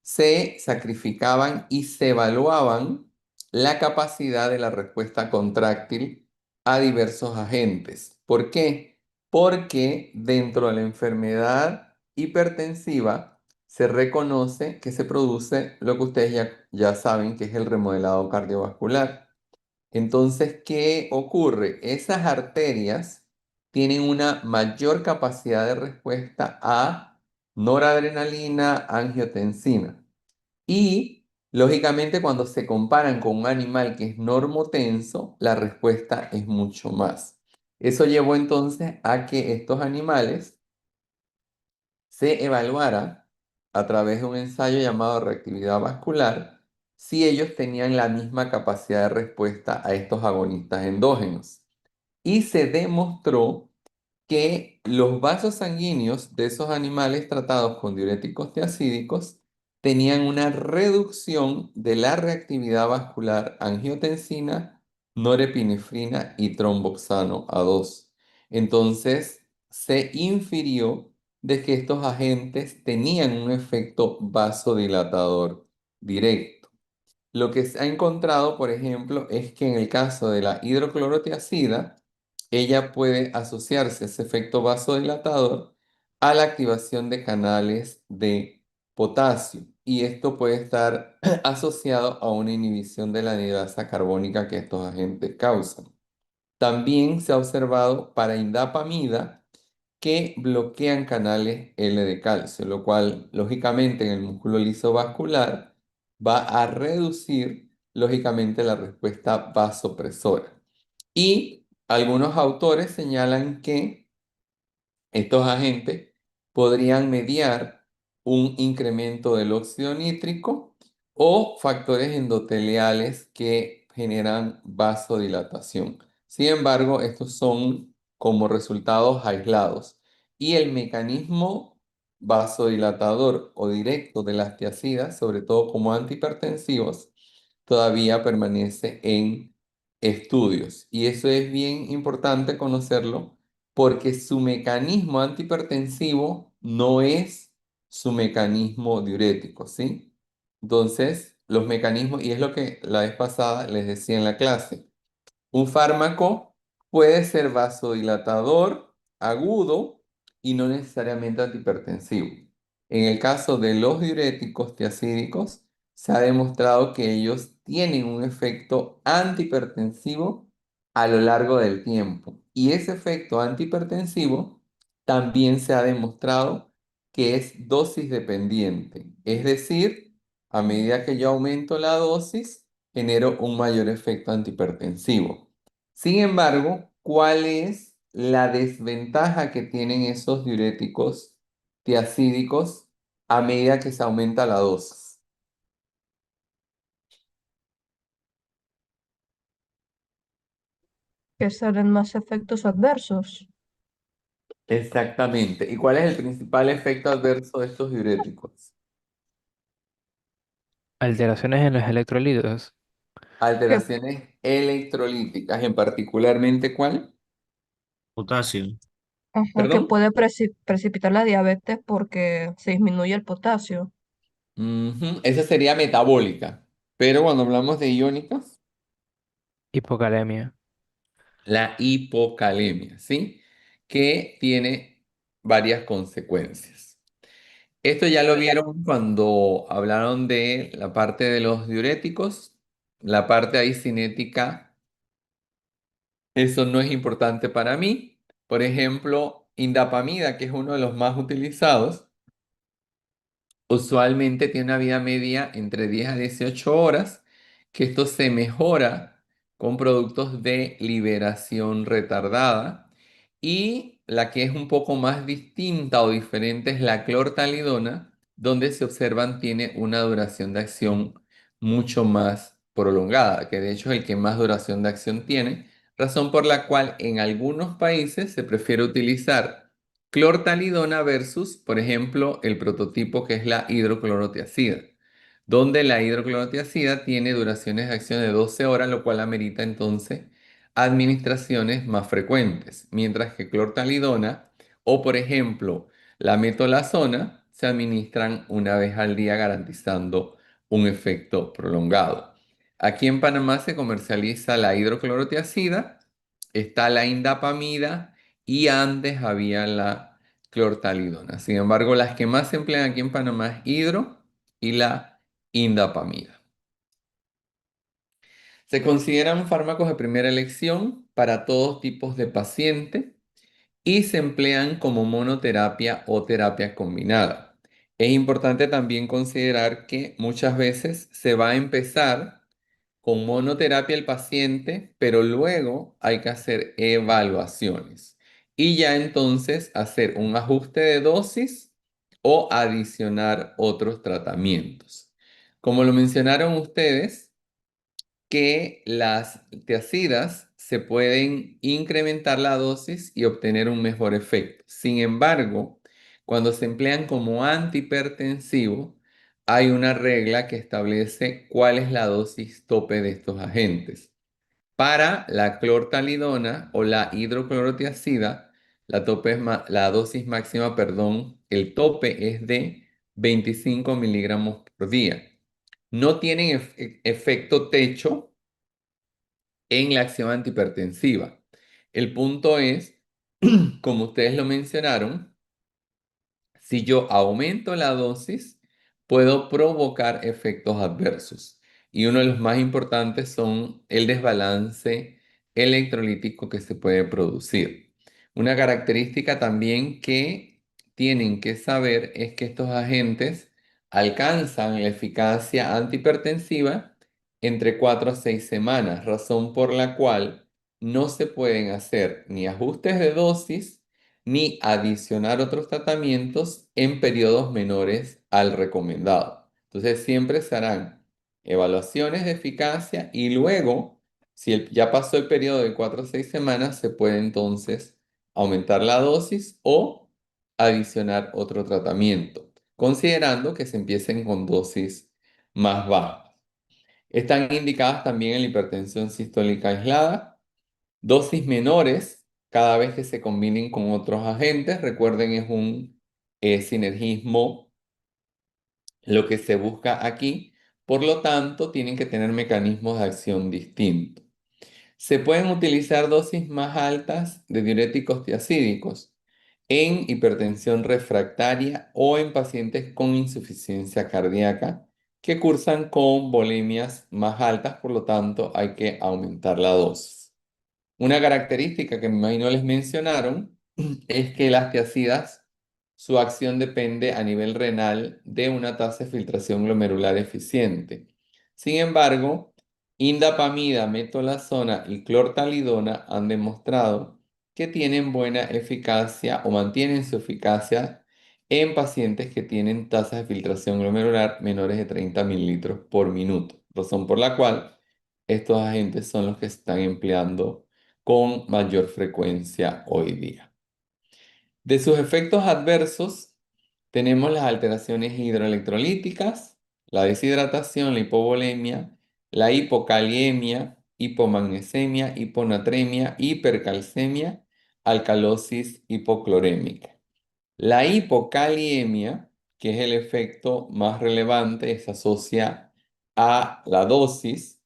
se sacrificaban y se evaluaban la capacidad de la respuesta contráctil a diversos agentes. ¿Por qué? Porque dentro de la enfermedad hipertensiva se reconoce que se produce lo que ustedes ya saben que es el remodelado cardiovascular. Entonces, ¿qué ocurre? Esas arterias tienen una mayor capacidad de respuesta a noradrenalina, angiotensina. Y, lógicamente, cuando se comparan con un animal que es normotenso, la respuesta es mucho más. Eso llevó entonces a que estos animales se evaluara a través de un ensayo llamado reactividad vascular si ellos tenían la misma capacidad de respuesta a estos agonistas endógenos. Y se demostró que los vasos sanguíneos de esos animales tratados con diuréticos tiacídicos tenían una reducción de la reactividad vascular angiotensina, norepinefrina y tromboxano A2. Entonces, se infirió de que estos agentes tenían un efecto vasodilatador directo. Lo que se ha encontrado, por ejemplo, es que en el caso de la hidroclorotiazida, ella puede asociarse a ese efecto vasodilatador a la activación de canales de potasio. Y esto puede estar asociado a una inhibición de la anhidrasa carbónica que estos agentes causan. También se ha observado para indapamida que bloquean canales L de calcio, lo cual lógicamente en el músculo liso vascular va a reducir lógicamente la respuesta vasopresora. Y algunos autores señalan que estos agentes podrían mediar un incremento del óxido nítrico o factores endoteliales que generan vasodilatación. Sin embargo, estos son como resultados aislados y el mecanismo vasodilatador o directo de las tiazidas, sobre todo como antihipertensivos, todavía permanece en estudios. Y eso es bien importante conocerlo porque su mecanismo antihipertensivo no es su mecanismo diurético, ¿sí? Entonces, los mecanismos, y es lo que la vez pasada les decía en la clase, un fármaco puede ser vasodilatador agudo y no necesariamente antihipertensivo. En el caso de los diuréticos tiacídicos, se ha demostrado que ellos tienen un efecto antihipertensivo a lo largo del tiempo. Y ese efecto antihipertensivo también se ha demostrado que es dosis dependiente. Es decir, a medida que yo aumento la dosis, genero un mayor efecto antihipertensivo. Sin embargo, ¿cuál es la desventaja que tienen esos diuréticos tiacídicos a medida que se aumenta la dosis? Que salen más efectos adversos. Exactamente. ¿Y cuál es el principal efecto adverso de estos diuréticos? Alteraciones en los electrolitos. Que, Alteraciones electrolíticas, en particularmente ¿cuál? Potasio. ajá, que ¿Perdón? puede precipitar la diabetes porque se disminuye el potasio. Ujú, esa sería metabólica. Pero cuando hablamos de iónicos, Hipocalemia. la hipocalemia, ¿sí? Que tiene varias consecuencias. Esto ya lo vieron cuando hablaron de la parte de los diuréticos, la parte ahí cinética, eso no es importante para mí. Por ejemplo, indapamida, que es uno de los más utilizados, usualmente tiene una vida media entre 10 a 18 horas, que esto se mejora con productos de liberación retardada. Y la que es un poco más distinta o diferente es la clortalidona, donde se observan tiene una duración de acción mucho más prolongada, que de hecho es el que más duración de acción tiene, razón por la cual en algunos países se prefiere utilizar clortalidona versus, por ejemplo, el prototipo que es la hidroclorotiazida, donde la hidroclorotiazida tiene duraciones de acción de 12 horas, lo cual amerita entonces administraciones más frecuentes, mientras que clortalidona o, por ejemplo, la metolazona se administran una vez al día garantizando un efecto prolongado. Aquí en Panamá se comercializa la hidroclorotiazida, está la indapamida y antes había la clortalidona. Sin embargo, las que más se emplean aquí en Panamá es hidro y la indapamida. Se consideran fármacos de primera elección para todos tipos de paciente y se emplean como monoterapia o terapia combinada. Es importante también considerar que muchas veces se va a empezar con monoterapia el paciente, pero luego hay que hacer evaluaciones y ya entonces hacer un ajuste de dosis o adicionar otros tratamientos. Como lo mencionaron ustedes, que las tiazidas se pueden incrementar la dosis y obtener un mejor efecto. Sin embargo, cuando se emplean como antihipertensivo, hay una regla que establece cuál es la dosis tope de estos agentes. Para la clortalidona o la hidroclorotiazida, la dosis máxima, perdón, el tope es de 25 miligramos por día. No tienen efecto techo en la acción antihipertensiva. El punto es, como ustedes lo mencionaron, Si yo aumento la dosis, puedo provocar efectos adversos. Y uno de los más importantes son el desbalance electrolítico que se puede producir. Una característica también que tienen que saber es que estos agentes alcanzan la eficacia antihipertensiva entre 4 a 6 semanas, razón por la cual no se pueden hacer ni ajustes de dosis ni adicionar otros tratamientos en periodos menores al recomendado. Entonces siempre se harán evaluaciones de eficacia y luego, si ya pasó el periodo de 4 a 6 semanas, se puede entonces aumentar la dosis o adicionar otro tratamiento, considerando que se empiecen con dosis más bajas. Están indicadas también en la hipertensión sistólica aislada. Dosis menores cada vez que se combinen con otros agentes. Recuerden, es un sinergismo lo que se busca aquí. Por lo tanto, tienen que tener mecanismos de acción distintos. Se pueden utilizar dosis más altas de diuréticos tiacídicos en hipertensión refractaria o en pacientes con insuficiencia cardíaca que cursan con volemias más altas, por lo tanto hay que aumentar la dosis. Una característica que me imagino les mencionaron es que las tiacidas, su acción depende a nivel renal de una tasa de filtración glomerular eficiente. Sin embargo, indapamida, metolazona y clortalidona han demostrado que tienen buena eficacia o mantienen su eficacia en pacientes que tienen tasas de filtración glomerular menores de 30 mililitros por minuto, razón por la cual estos agentes son los que se están empleando con mayor frecuencia hoy día. De sus efectos adversos, tenemos las alteraciones hidroelectrolíticas, la deshidratación, la hipovolemia, la hipocaliemia, hipomagnesemia, hiponatremia, hipercalcemia, alcalosis hipoclorémica. La hipocaliemia, que es el efecto más relevante, se asocia a la dosis,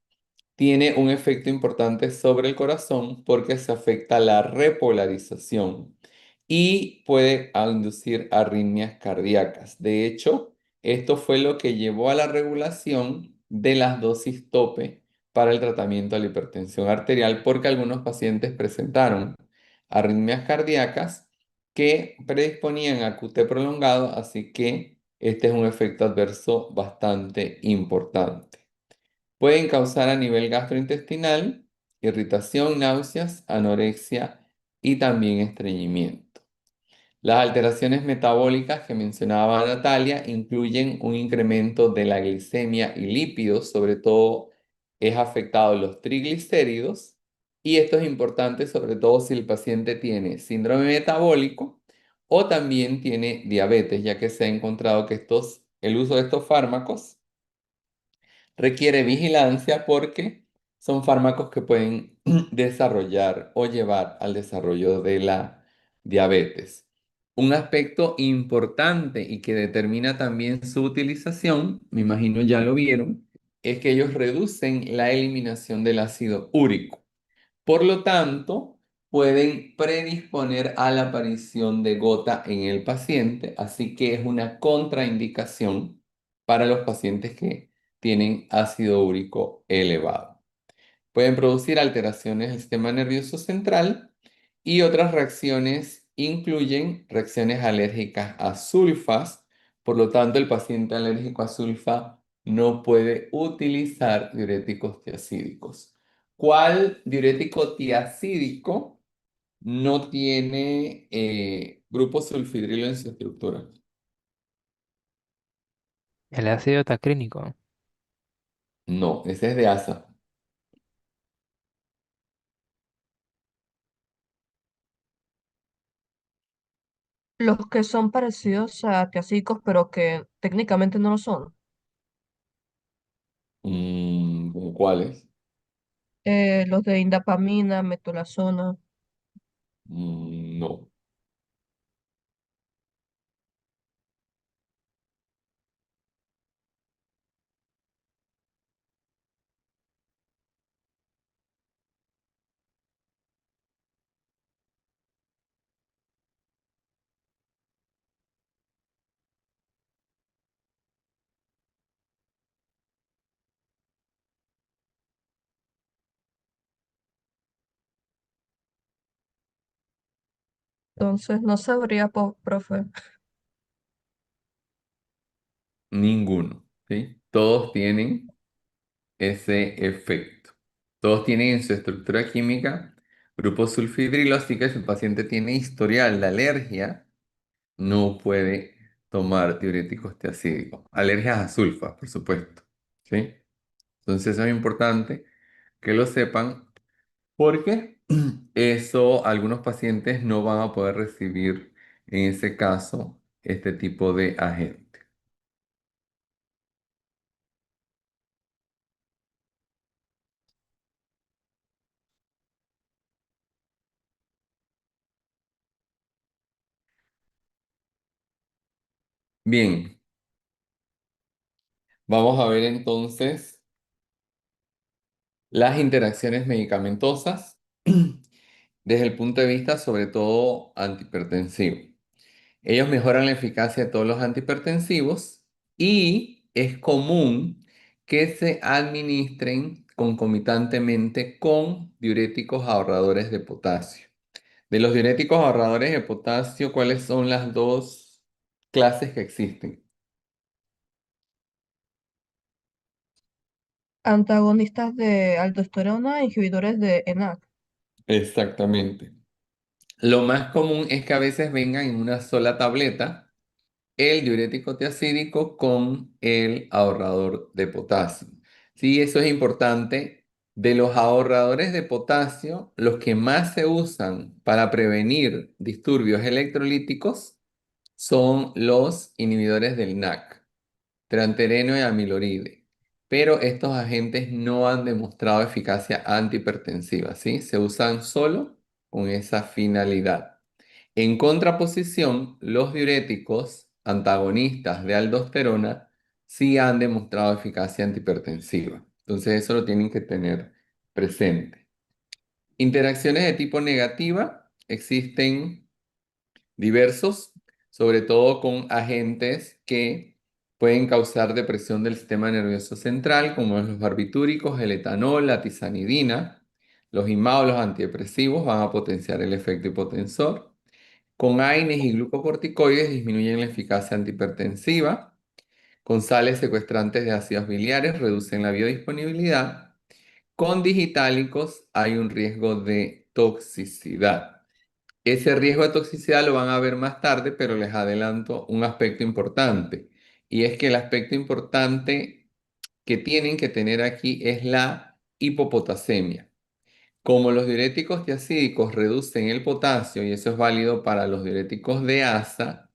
tiene un efecto importante sobre el corazón porque se afecta la repolarización y puede inducir arritmias cardíacas. De hecho, esto fue lo que llevó a la regulación de las dosis tope para el tratamiento de la hipertensión arterial porque algunos pacientes presentaron arritmias cardíacas que predisponían a QT prolongado, así que este es un efecto adverso bastante importante. Pueden causar a nivel gastrointestinal irritación, náuseas, anorexia y también estreñimiento. Las alteraciones metabólicas que mencionaba Natalia incluyen un incremento de la glicemia y lípidos, sobre todo es afectado los triglicéridos, y esto es importante sobre todo si el paciente tiene síndrome metabólico o también tiene diabetes, ya que se ha encontrado que el uso de estos fármacos requiere vigilancia porque son fármacos que pueden desarrollar o llevar al desarrollo de la diabetes. Un aspecto importante y que determina también su utilización, me imagino ya lo vieron, es que ellos reducen la eliminación del ácido úrico. Por lo tanto, pueden predisponer a la aparición de gota en el paciente, así que es una contraindicación para los pacientes que tienen ácido úrico elevado. Pueden producir alteraciones del sistema nervioso central y otras reacciones incluyen reacciones alérgicas a sulfas. Por lo tanto, el paciente alérgico a sulfa no puede utilizar diuréticos tiacídicos. ¿Cuál diurético tiacídico no tiene grupo sulfidrilo en su estructura? El ácido tacrínico. No, ese es de ASA. Los que son parecidos a tiacídicos, pero que técnicamente no lo son. ¿Cuáles? Los de indapamina, metolazona. No. Entonces, no sabría, profe. Ninguno, ¿sí? Todos tienen ese efecto. Todos tienen en su estructura química grupo sulfhidrilo, así que si el paciente tiene historial de alergia, no puede tomar diuréticos tiacídicos. Alergias a sulfa, por supuesto, ¿sí? Entonces eso es importante que lo sepan porque eso algunos pacientes no van a poder recibir en ese caso este tipo de agente. Bien, vamos a ver entonces las interacciones medicamentosas desde el punto de vista sobre todo antihipertensivo. Ellos mejoran la eficacia de todos los antihipertensivos y es común que se administren concomitantemente con diuréticos ahorradores de potasio. De los diuréticos ahorradores de potasio, ¿cuáles son las dos clases que existen? Antagonistas de aldosterona, inhibidores de ENaC. Exactamente. Lo más común es que a veces vengan en una sola tableta el diurético tiacídico con el ahorrador de potasio. Sí, eso es importante. De los ahorradores de potasio, los que más se usan para prevenir disturbios electrolíticos son los inhibidores del NAC, trantereno y amiloride. Pero estos agentes no han demostrado eficacia antihipertensiva, ¿sí? Se usan solo con esa finalidad. En contraposición, los diuréticos antagonistas de aldosterona sí han demostrado eficacia antihipertensiva. Entonces eso lo tienen que tener presente. Interacciones de tipo negativa existen diversos, sobre todo con agentes que pueden causar depresión del sistema nervioso central, como los barbitúricos, el etanol, la tizanidina. Los IMAO, los antidepresivos, van a potenciar el efecto hipotensor. Con AINES y glucocorticoides disminuyen la eficacia antihipertensiva. Con sales secuestrantes de ácidos biliares reducen la biodisponibilidad. Con digitálicos hay un riesgo de toxicidad. Ese riesgo de toxicidad lo van a ver más tarde, pero les adelanto un aspecto importante. Y es que el aspecto importante que tienen que tener aquí es la hipopotasemia. Como los diuréticos tiacídicos reducen el potasio, y eso es válido para los diuréticos de ASA,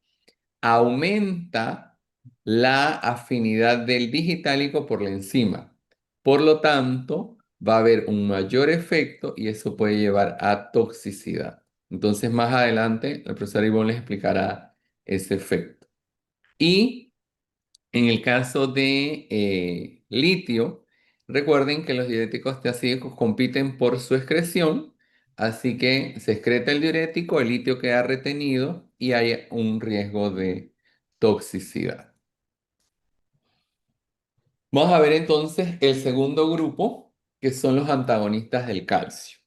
aumenta la afinidad del digitálico por la enzima. Por lo tanto, va a haber un mayor efecto y eso puede llevar a toxicidad. Entonces, más adelante, el profesor Ivonne les explicará ese efecto. Y en el caso de litio, recuerden que los diuréticos tiacídicos compiten por su excreción, así que se excreta el diurético, el litio queda retenido y hay un riesgo de toxicidad. Vamos a ver entonces el segundo grupo, que son los antagonistas del calcio.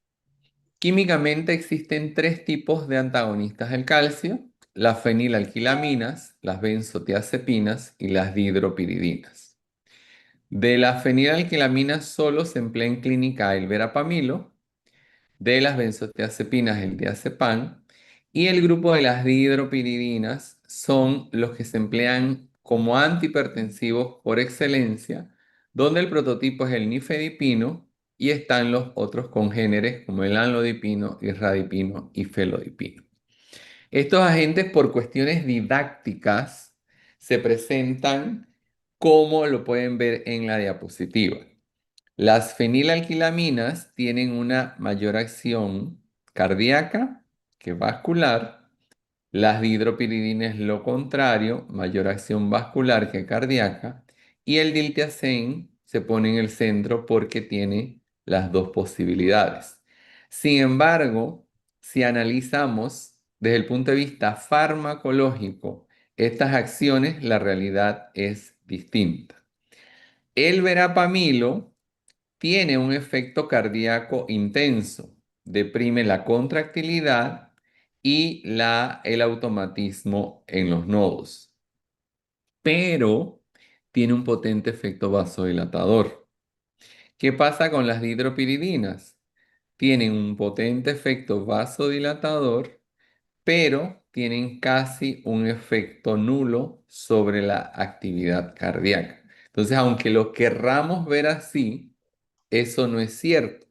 Químicamente existen tres tipos de antagonistas del calcio: las fenilalquilaminas, las benzodiazepinas y las dihidropiridinas. De las fenilalquilaminas solo se emplea en clínica el verapamilo, de las benzodiazepinas el diazepam y el grupo de las dihidropiridinas son los que se emplean como antihipertensivos por excelencia, donde el prototipo es el nifedipino y están los otros congéneres como el amlodipino, irradipino y felodipino. Estos agentes por cuestiones didácticas se presentan como lo pueden ver en la diapositiva. Las fenilalquilaminas tienen una mayor acción cardíaca que vascular. Las dihidropiridinas lo contrario, mayor acción vascular que cardíaca. Y el diltiazem se pone en el centro porque tiene las dos posibilidades. Sin embargo, si analizamos desde el punto de vista farmacológico estas acciones, la realidad es distinta. El verapamilo tiene un efecto cardíaco intenso, deprime la contractilidad y el automatismo en los nodos. Pero tiene un potente efecto vasodilatador. ¿Qué pasa con las dihidropiridinas? Tienen un potente efecto vasodilatador, pero tienen casi un efecto nulo sobre la actividad cardíaca. Entonces, aunque lo querramos ver así, eso no es cierto.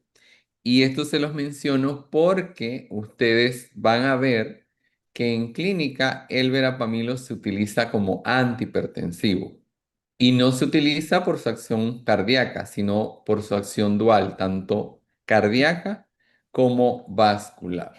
Y esto se los menciono porque ustedes van a ver que en clínica el verapamilo se utiliza como antihipertensivo y no se utiliza por su acción cardíaca, sino por su acción dual, tanto cardíaca como vascular.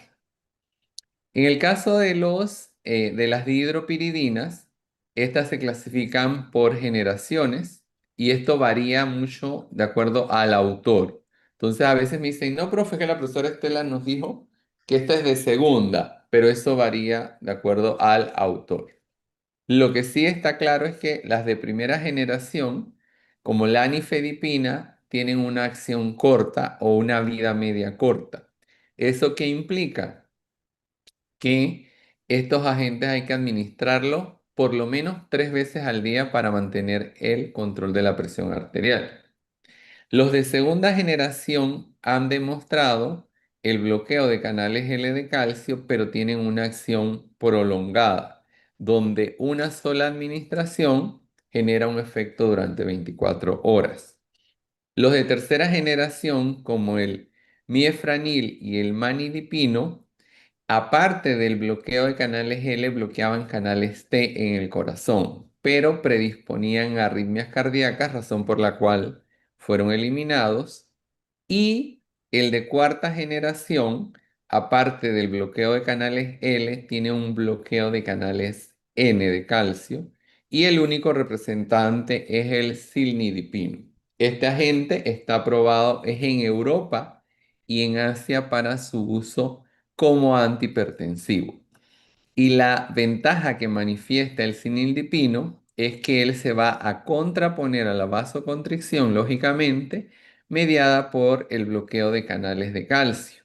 En el caso de las dihidropiridinas, estas se clasifican por generaciones y esto varía mucho de acuerdo al autor. Entonces a veces me dicen, no, profe, que la profesora Estela nos dijo que esta es de segunda, pero eso varía de acuerdo al autor. Lo que sí está claro es que las de primera generación, como la nifedipina, tienen una acción corta o una vida media corta. ¿Eso qué implica? Que estos agentes hay que administrarlos por lo menos 3 veces al día para mantener el control de la presión arterial. Los de segunda generación han demostrado el bloqueo de canales L de calcio, pero tienen una acción prolongada, donde una sola administración genera un efecto durante 24 horas. Los de tercera generación, como el miefranil y el manidipino, aparte del bloqueo de canales L, bloqueaban canales T en el corazón, pero predisponían a arritmias cardíacas, razón por la cual fueron eliminados. Y el de cuarta generación, aparte del bloqueo de canales L, tiene un bloqueo de canales N de calcio. Y el único representante es el cilnidipino. Este agente está aprobado es en Europa y en Asia para su uso como antihipertensivo. Y la ventaja que manifiesta el cinildipino es que él se va a contraponer a la vasoconstricción, lógicamente, mediada por el bloqueo de canales de calcio.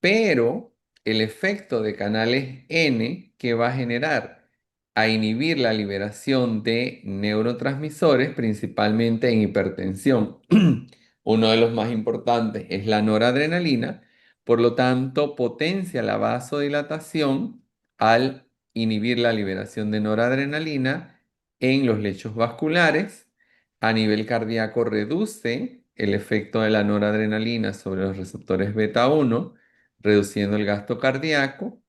Pero el efecto de canales N que va a generar a inhibir la liberación de neurotransmisores, principalmente en hipertensión. Uno de los más importantes es la noradrenalina, por lo tanto potencia la vasodilatación al inhibir la liberación de noradrenalina en los lechos vasculares. A nivel cardíaco reduce el efecto de la noradrenalina sobre los receptores beta 1, reduciendo el gasto cardíaco.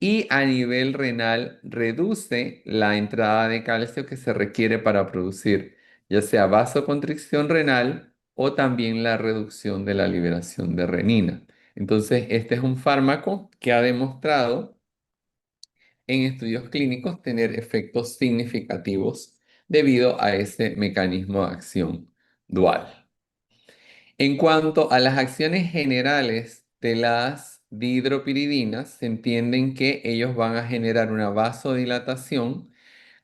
Y a nivel renal reduce la entrada de calcio que se requiere para producir ya sea vasoconstricción renal o también la reducción de la liberación de renina. Entonces, este es un fármaco que ha demostrado en estudios clínicos tener efectos significativos debido a ese mecanismo de acción dual. En cuanto a las acciones generales de las dihidropiridinas, se entienden que ellos van a generar una vasodilatación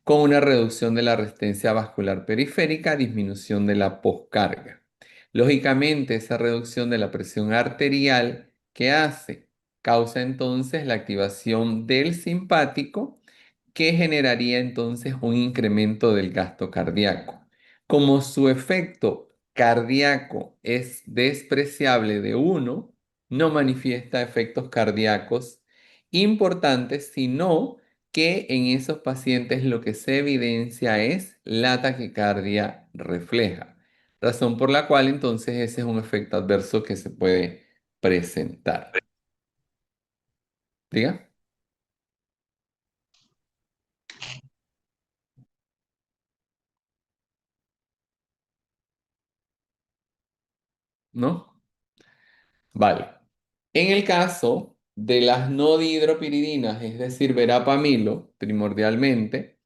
con una reducción de la resistencia vascular periférica, disminución de la poscarga. Lógicamente, esa reducción de la presión arterial, ¿qué hace? Causa entonces la activación del simpático, que generaría entonces un incremento del gasto cardíaco. Como su efecto cardíaco es despreciable de 1, no manifiesta efectos cardíacos importantes, sino que en esos pacientes lo que se evidencia es la taquicardia refleja, razón por la cual entonces ese es un efecto adverso que se puede presentar. ¿Diga? ¿No? Vale. En el caso de las no dihidropiridinas, es decir, verapamilo, primordialmente,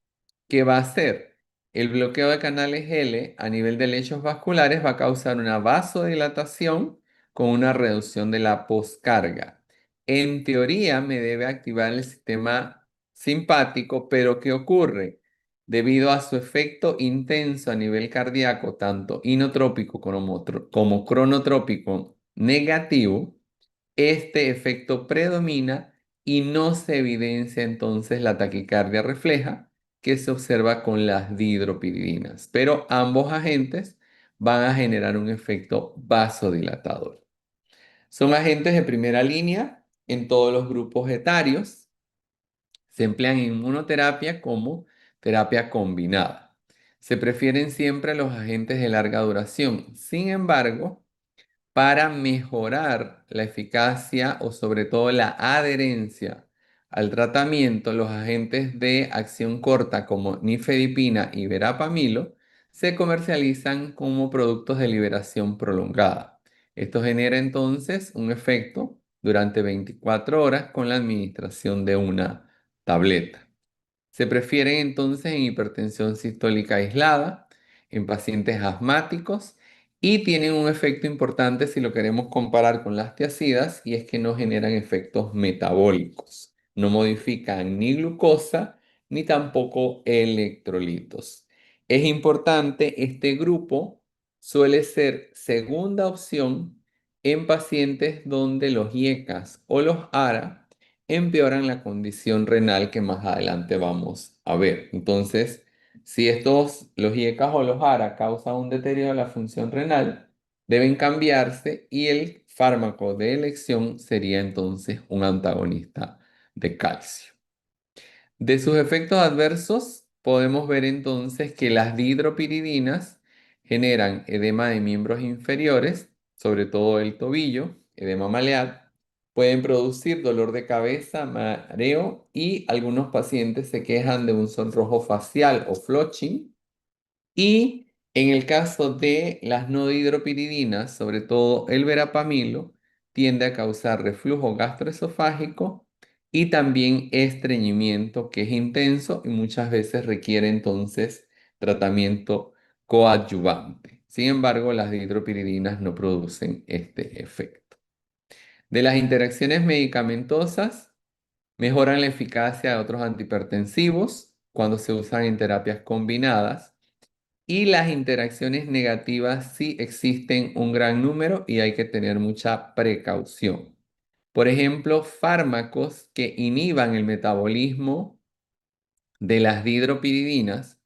¿qué va a hacer? El bloqueo de canales L a nivel de lechos vasculares va a causar una vasodilatación con una reducción de la poscarga. En teoría me debe activar el sistema simpático, pero ¿qué ocurre? Debido a su efecto intenso a nivel cardíaco, tanto inotrópico como cronotrópico negativo, este efecto predomina y no se evidencia entonces la taquicardia refleja que se observa con las dihidropiridinas, pero ambos agentes van a generar un efecto vasodilatador. Son agentes de primera línea en todos los grupos etarios. Se emplean en inmunoterapia como terapia combinada. Se prefieren siempre los agentes de larga duración. Sin embargo, para mejorar la eficacia o sobre todo la adherencia al tratamiento, los agentes de acción corta como nifedipina y verapamilo se comercializan como productos de liberación prolongada. Esto genera entonces un efecto durante 24 horas con la administración de una tableta. Se prefieren entonces en hipertensión sistólica aislada, en pacientes asmáticos y tienen un efecto importante si lo queremos comparar con las tiazidas y es que no generan efectos metabólicos. No modifican ni glucosa ni tampoco electrolitos. Es importante, este grupo suele ser segunda opción en pacientes donde los IECAS o los ARA empeoran la condición renal que más adelante vamos a ver. Entonces, si estos, los IECAS o los ARA causan un deterioro de la función renal, deben cambiarse y el fármaco de elección sería entonces un antagonista de calcio. De sus efectos adversos, podemos ver entonces que las dihidropiridinas generan edema de miembros inferiores, sobre todo el tobillo, edema maleat, pueden producir dolor de cabeza, mareo y algunos pacientes se quejan de un sonrojo facial o flushing. Y en el caso de las no dihidropiridinas, sobre todo el verapamilo, tiende a causar reflujo gastroesofágico y también estreñimiento que es intenso y muchas veces requiere entonces tratamiento coadyuvante. Sin embargo, las dihidropiridinas no producen este efecto. De las interacciones medicamentosas, mejoran la eficacia de otros antihipertensivos cuando se usan en terapias combinadas y las interacciones negativas sí existen un gran número y hay que tener mucha precaución. Por ejemplo, fármacos que inhiban el metabolismo de las dihidropiridinas,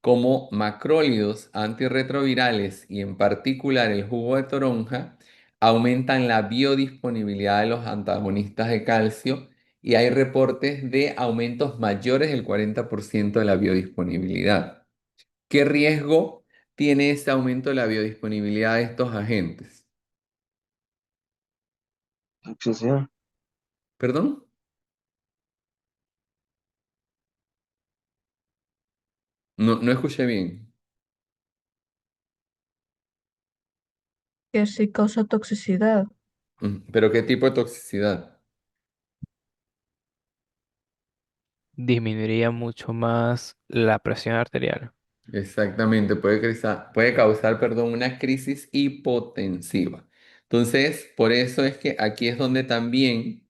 como macrólidos antirretrovirales y en particular el jugo de toronja, aumentan la biodisponibilidad de los antagonistas de calcio y hay reportes de aumentos mayores del 40% de la biodisponibilidad. ¿Qué riesgo tiene ese aumento de la biodisponibilidad de estos agentes? Toxicidad. ¿Perdón? No, no escuché bien. Que sí causa toxicidad. ¿Pero qué tipo de toxicidad? Disminuiría mucho más la presión arterial. Exactamente, puede causar, perdón, una crisis hipotensiva. Entonces, por eso es que aquí es donde también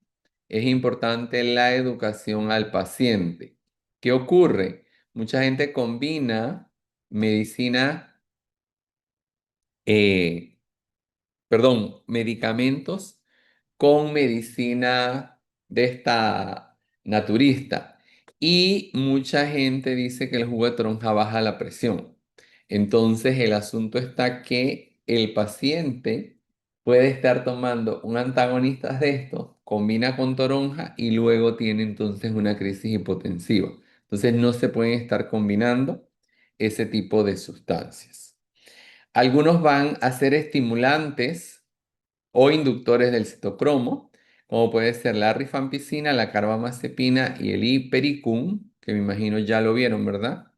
es importante la educación al paciente. ¿Qué ocurre? Mucha gente combina medicina, eh, medicamentos con medicina de esta naturista. Y mucha gente dice que el jugo de toronja baja la presión. Entonces el asunto está que el paciente puede estar tomando un antagonista de estos, combina con toronja y luego tiene entonces una crisis hipotensiva. Entonces no se pueden estar combinando ese tipo de sustancias. Algunos van a ser estimulantes o inductores del citocromo, como puede ser la rifampicina, la carbamazepina y el hipericum, que me imagino ya lo vieron, ¿verdad?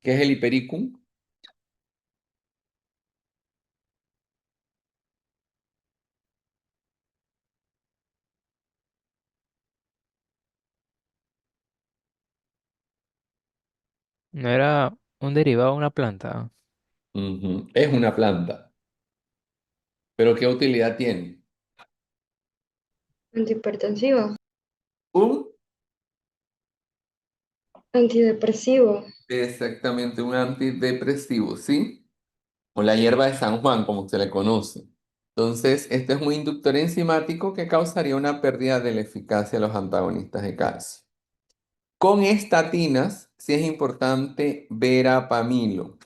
¿Qué es el hipericum? No era un derivado de una planta. Ujú. Es una planta, pero ¿qué utilidad tiene? Antihipertensivo, Un, antidepresivo, exactamente un antidepresivo, ¿sí? O la hierba de San Juan, como se le conoce. Entonces, este es un inductor enzimático que causaría una pérdida de la eficacia de los antagonistas de calcio. Con estatinas, sí es importante verapamilo,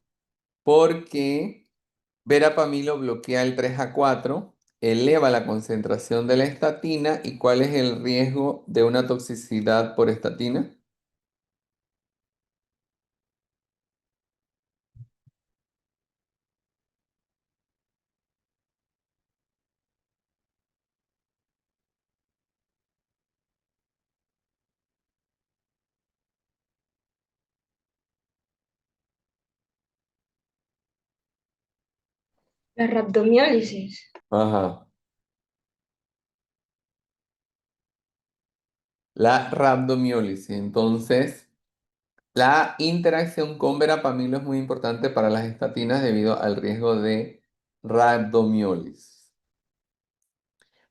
porque verapamilo bloquea el 3A4, eleva la concentración de la estatina. ¿Y cuál es el riesgo de una toxicidad por estatina? La rhabdomiólisis. Ajá. La rhabdomiólisis. Entonces, la interacción con verapamilo es muy importante para las estatinas debido al riesgo de rhabdomiólisis.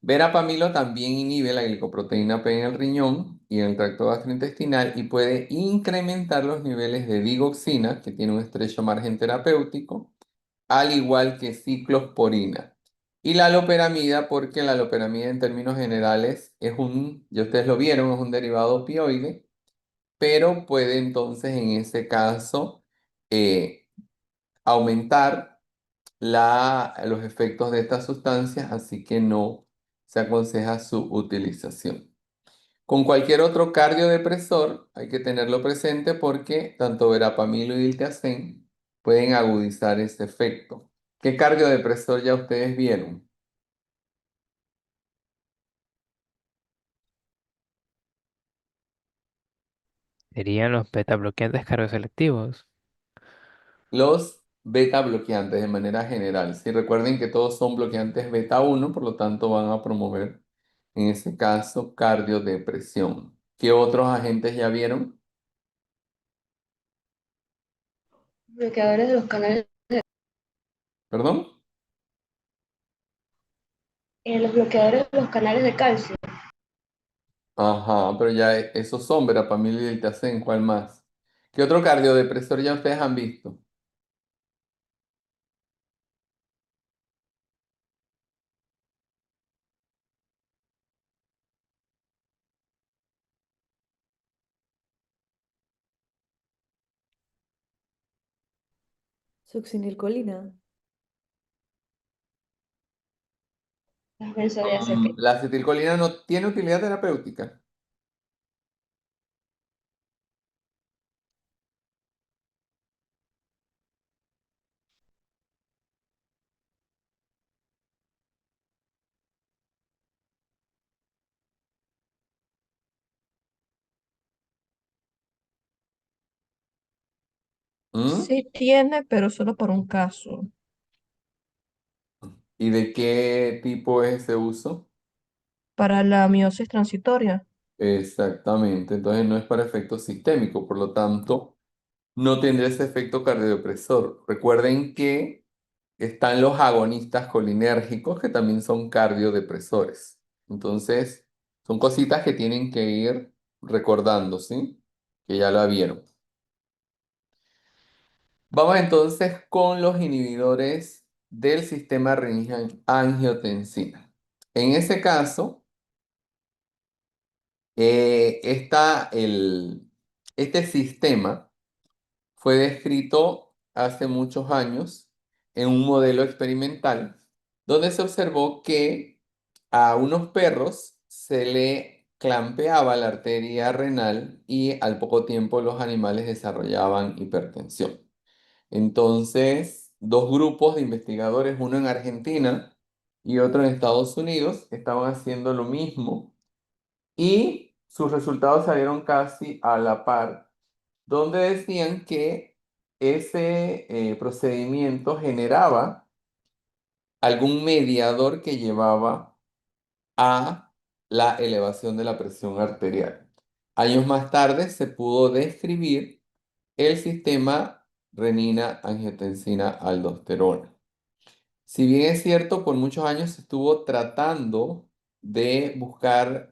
Verapamilo también inhibe la glicoproteína P en el riñón y en el tracto gastrointestinal y puede incrementar los niveles de digoxina, que tiene un estrecho margen terapéutico, al igual que ciclosporina. Y la loperamida, porque la loperamida en términos generales ya ustedes lo vieron, es un derivado opioide, pero puede entonces en ese caso eh, aumentar los efectos de estas sustancias, así que no se aconseja su utilización. Con cualquier otro cardiodepresor hay que tenerlo presente porque tanto verapamilo y diltiazem pueden agudizar ese efecto. ¿Qué cardiodepresor ya ustedes vieron? Serían los beta bloqueantes cardioselectivos. Los beta bloqueantes de manera general. Si recuerden que todos son bloqueantes beta 1, por lo tanto van a promover en ese caso cardiodepresión. ¿Qué otros agentes ya vieron? Bloqueadores de los canales, ¿Perdón? los bloqueadores de los canales de calcio. Ajá, pero ya esos son verapamil y diltiazem, ¿cuál más? ¿Qué otro cardiodepresor ya ustedes han visto? Succinilcolina. Las benzodiazepinas. La acetilcolina no tiene utilidad terapéutica. ¿Mm? Sí tiene, pero solo por un caso. ¿Y de qué tipo es ese uso? Para la miosis transitoria. Exactamente, entonces no es para efecto sistémico, por lo tanto, no tendría ese efecto cardiodepresor. Recuerden que están los agonistas colinérgicos que también son cardiodepresores. Entonces, son cositas que tienen que ir recordando, ¿sí? Que ya la vieron. Vamos entonces con los inhibidores del sistema renina-angiotensina. En ese caso, este sistema fue descrito hace muchos años en un modelo experimental donde se observó que a unos perros se le clampeaba la arteria renal y al poco tiempo los animales desarrollaban hipertensión. Entonces, dos grupos de investigadores, uno en Argentina y otro en Estados Unidos, estaban haciendo lo mismo y sus resultados salieron casi a la par, donde decían que ese procedimiento generaba algún mediador que llevaba a la elevación de la presión arterial. Años más tarde se pudo describir el sistema renina-angiotensina-aldosterona. Si bien es cierto, por muchos años se estuvo tratando de buscar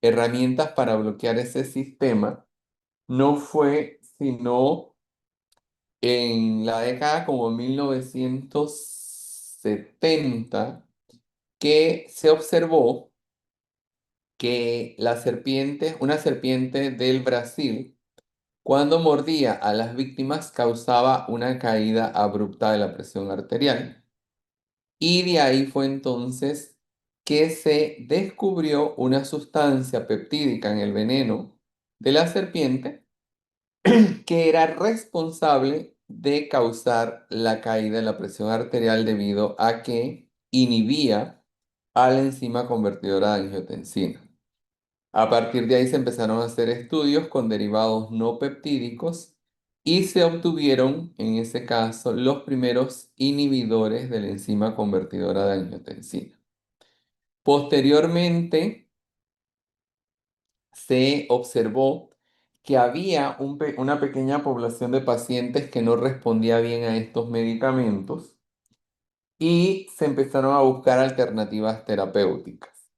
herramientas para bloquear ese sistema, no fue sino en la década como 1960 70 que se observó que la serpiente, una serpiente del Brasil, cuando mordía a las víctimas causaba una caída abrupta de la presión arterial. Y de ahí fue entonces que se descubrió una sustancia peptídica en el veneno de la serpiente que era responsable de causar la caída en la presión arterial debido a que inhibía a la enzima convertidora de angiotensina. A partir de ahí se empezaron a hacer estudios con derivados no peptídicos y se obtuvieron, en ese caso, los primeros inhibidores de la enzima convertidora de angiotensina. Posteriormente, se observó que había una pequeña población de pacientes que no respondía bien a estos medicamentos y se empezaron a buscar alternativas terapéuticas.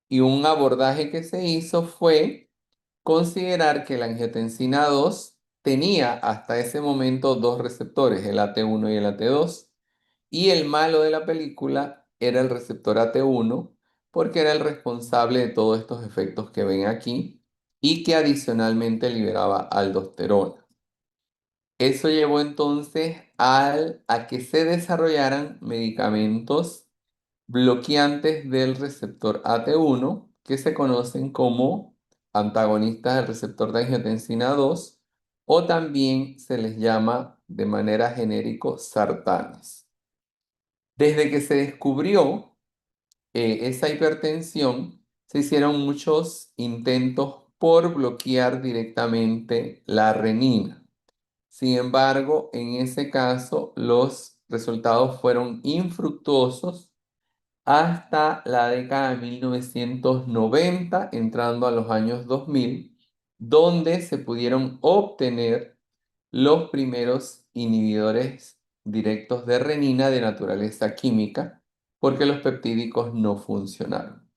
Y un abordaje que se hizo fue considerar que la angiotensina 2 tenía hasta ese momento dos receptores, el AT1 y el AT2, y el malo de la película era el receptor AT1 porque era el responsable de todos estos efectos que ven aquí y que adicionalmente liberaba aldosterona. Eso llevó entonces a que se desarrollaran medicamentos bloqueantes del receptor AT1 que se conocen como antagonistas del receptor de angiotensina 2 o también se les llama de manera genérico sartanes. Desde que se descubrió esa hipertensión, se hicieron muchos intentos por bloquear directamente la renina. Sin embargo, en ese caso, los resultados fueron infructuosos hasta la década de 1990, entrando a los años 2000, donde se pudieron obtener los primeros inhibidores directos de renina de naturaleza química, porque los peptídicos no funcionaron.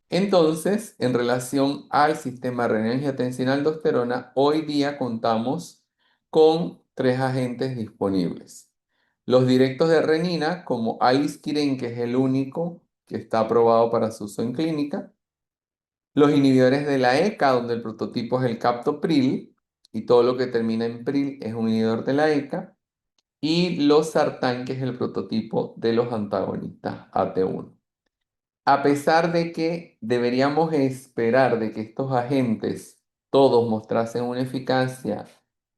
Entonces, en relación al sistema renina-angiotensina-aldosterona, hoy día contamos con tres agentes disponibles. Los directos de renina, como alisquiren, que es el único que está aprobado para su uso en clínica. Los inhibidores de la ECA, donde el prototipo es el captopril, y todo lo que termina en pril es un inhibidor de la ECA. Y los sartán, que es el prototipo de los antagonistas AT1. A pesar de que deberíamos esperar de que estos agentes todos mostrasen una eficacia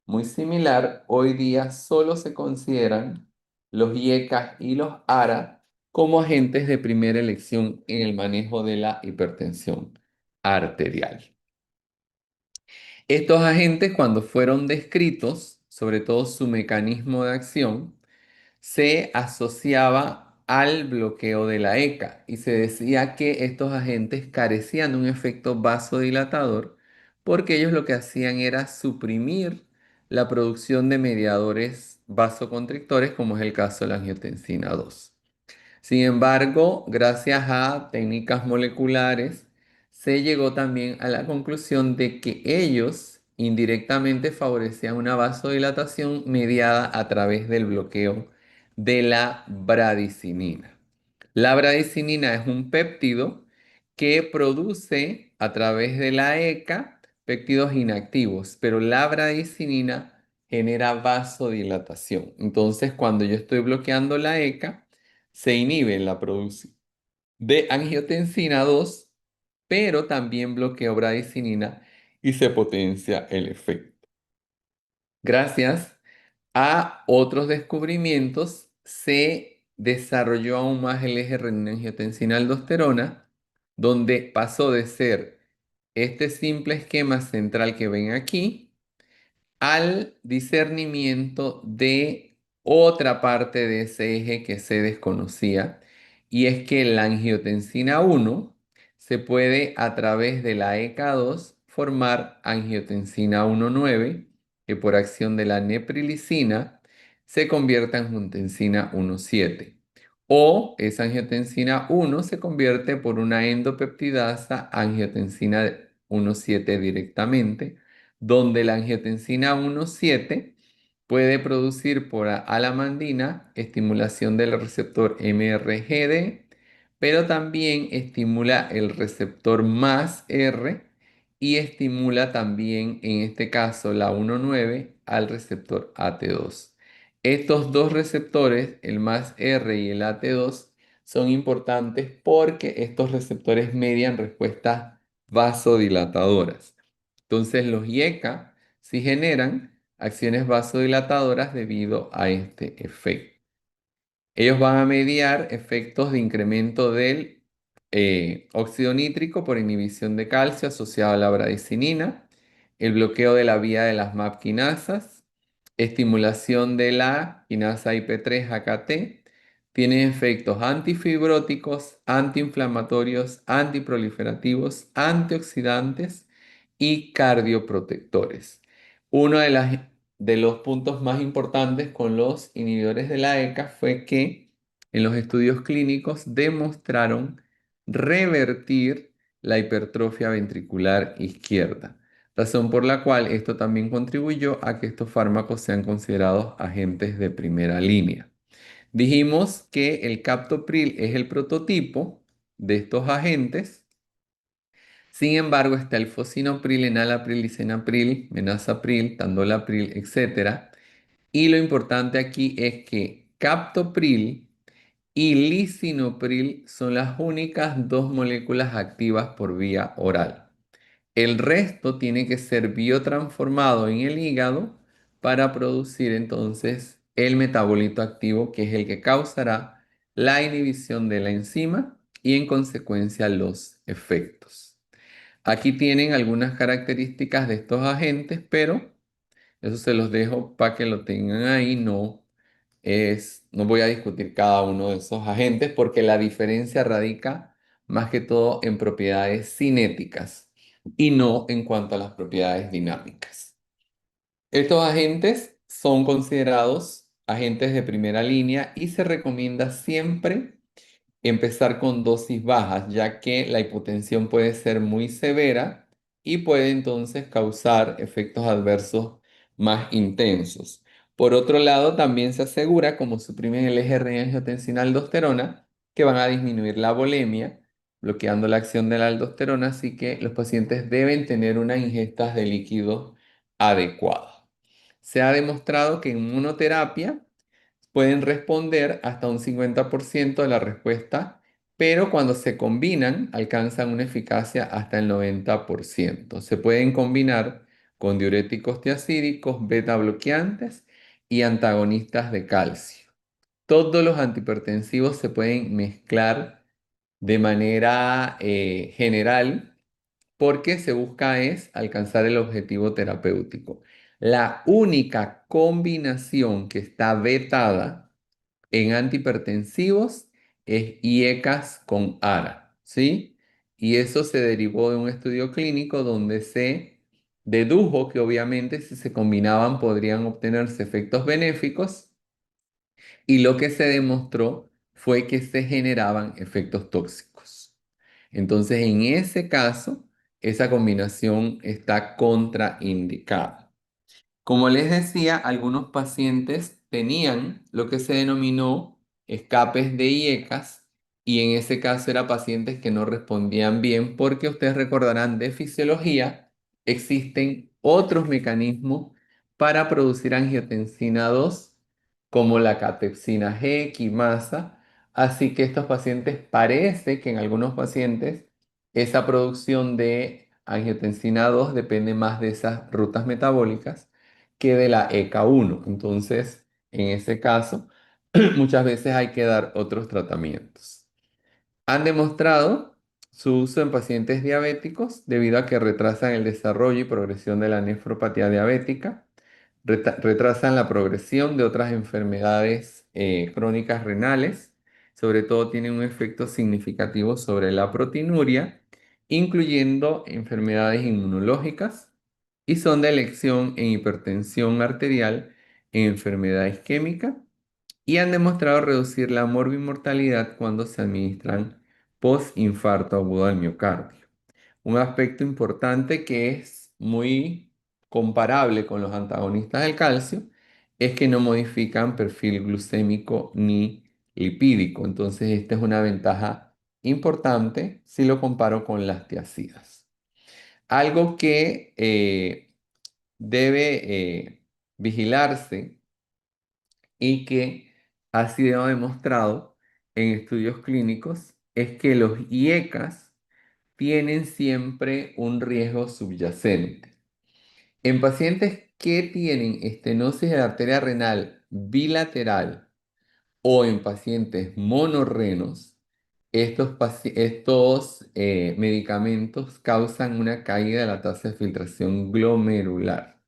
muy similar, hoy día solo se consideran los IECA y los ARA como agentes de primera elección en el manejo de la hipertensión arterial. Estos agentes, cuando fueron descritos, sobre todo su mecanismo de acción, se asociaba al bloqueo de la ECA y se decía que estos agentes carecían de un efecto vasodilatador porque ellos lo que hacían era suprimir la producción de mediadores vasoconstrictores, como es el caso de la angiotensina 2. Sin embargo, gracias a técnicas moleculares, se llegó también a la conclusión de que ellos indirectamente favorecían una vasodilatación mediada a través del bloqueo de la bradicinina. La bradicinina es un péptido que produce a través de la ECA péptidos inactivos, pero la bradicinina genera vasodilatación. Entonces, cuando yo estoy bloqueando la ECA, se inhibe la producción de angiotensina 2, pero también bloqueo bradicinina y se potencia el efecto. Gracias a otros descubrimientos, se desarrolló aún más el eje renina-angiotensina-aldosterona, donde pasó de ser este simple esquema central que ven aquí al discernimiento de otra parte de ese eje que se desconocía, y es que la angiotensina 1 se puede a través de la ECA2 formar angiotensina 1,9, que por acción de la neprilicina se convierte en angiotensina 1,7. O esa angiotensina 1 se convierte por una endopeptidasa angiotensina 1,7 directamente, donde la angiotensina 1,7 puede producir por alamandina estimulación del receptor MRGD, pero también estimula el receptor más R y estimula también, en este caso, la 1,9 al receptor AT2. Estos dos receptores, el más R y el AT2, son importantes porque estos receptores median respuestas vasodilatadoras. Entonces, los IECA sí generan acciones vasodilatadoras debido a este efecto. Ellos van a mediar efectos de incremento del óxido nítrico por inhibición de calcio asociado a la bradicinina, el bloqueo de la vía de las MAP quinasas, estimulación de la quinasa IP3-AKT, tienen efectos antifibróticos, antiinflamatorios, antiproliferativos, antioxidantes y cardioprotectores. Uno de los puntos más importantes con los inhibidores de la ECA fue que en los estudios clínicos demostraron revertir la hipertrofia ventricular izquierda, razón por la cual esto también contribuyó a que estos fármacos sean considerados agentes de primera línea. Dijimos que el captopril es el prototipo de estos agentes. Sin embargo, está el fosinopril, enalapril, lisinapril, menazapril, tandolapril, etc. Y lo importante aquí es que captopril y lisinopril son las únicas dos moléculas activas por vía oral. El resto tiene que ser biotransformado en el hígado para producir entonces el metabolito activo, que es el que causará la inhibición de la enzima y en consecuencia los efectos. Aquí tienen algunas características de estos agentes, pero eso se los dejo para que lo tengan ahí. No voy a discutir cada uno de esos agentes porque la diferencia radica más que todo en propiedades cinéticas y no en cuanto a las propiedades dinámicas. Estos agentes son considerados agentes de primera línea y se recomienda siempre empezar con dosis bajas, ya que la hipotensión puede ser muy severa y puede entonces causar efectos adversos más intensos. Por otro lado, también se asegura, como suprimen el eje renin-angiotensina-aldosterona, que van a disminuir la volemia, bloqueando la acción de la aldosterona, así que los pacientes deben tener unas ingestas de líquido adecuadas. Se ha demostrado que en monoterapia pueden responder hasta un 50% de la respuesta, pero cuando se combinan alcanzan una eficacia hasta el 90%. Se pueden combinar con diuréticos tiacídicos, beta bloqueantes y antagonistas de calcio. Todos los antihipertensivos se pueden mezclar de manera general porque se busca es alcanzar el objetivo terapéutico. La única combinación que está vetada en antihipertensivos es IECAS con ARA, ¿sí? Y eso se derivó de un estudio clínico donde se dedujo que obviamente si se combinaban podrían obtenerse efectos benéficos y lo que se demostró fue que se generaban efectos tóxicos. Entonces, en ese caso, esa combinación está contraindicada. Como les decía, algunos pacientes tenían lo que se denominó escapes de IECAS y en ese caso eran pacientes que no respondían bien porque ustedes recordarán de fisiología, existen otros mecanismos para producir angiotensina 2 como la catepsina G, quimasa, así que estos pacientes parece que en algunos pacientes esa producción de angiotensina 2 depende más de esas rutas metabólicas que de la ECA1. Entonces, en ese caso, muchas veces hay que dar otros tratamientos. Han demostrado su uso en pacientes diabéticos debido a que retrasan el desarrollo y progresión de la nefropatía diabética, retrasan la progresión de otras enfermedades crónicas renales, sobre todo tienen un efecto significativo sobre la proteinuria, incluyendo enfermedades inmunológicas y son de elección en hipertensión arterial, en enfermedad isquémica y han demostrado reducir la morbimortalidad cuando se administran post-infarto agudo del miocardio. Un aspecto importante que es muy comparable con los antagonistas del calcio es que no modifican perfil glucémico ni lipídico. Entonces, esta es una ventaja importante si lo comparo con las tiazidas. Algo que debe vigilarse y que ha sido demostrado en estudios clínicos es que los IECAS tienen siempre un riesgo subyacente. En pacientes que tienen estenosis de la arteria renal bilateral o en pacientes monorrenos, estos medicamentos causan una caída de la tasa de filtración glomerular.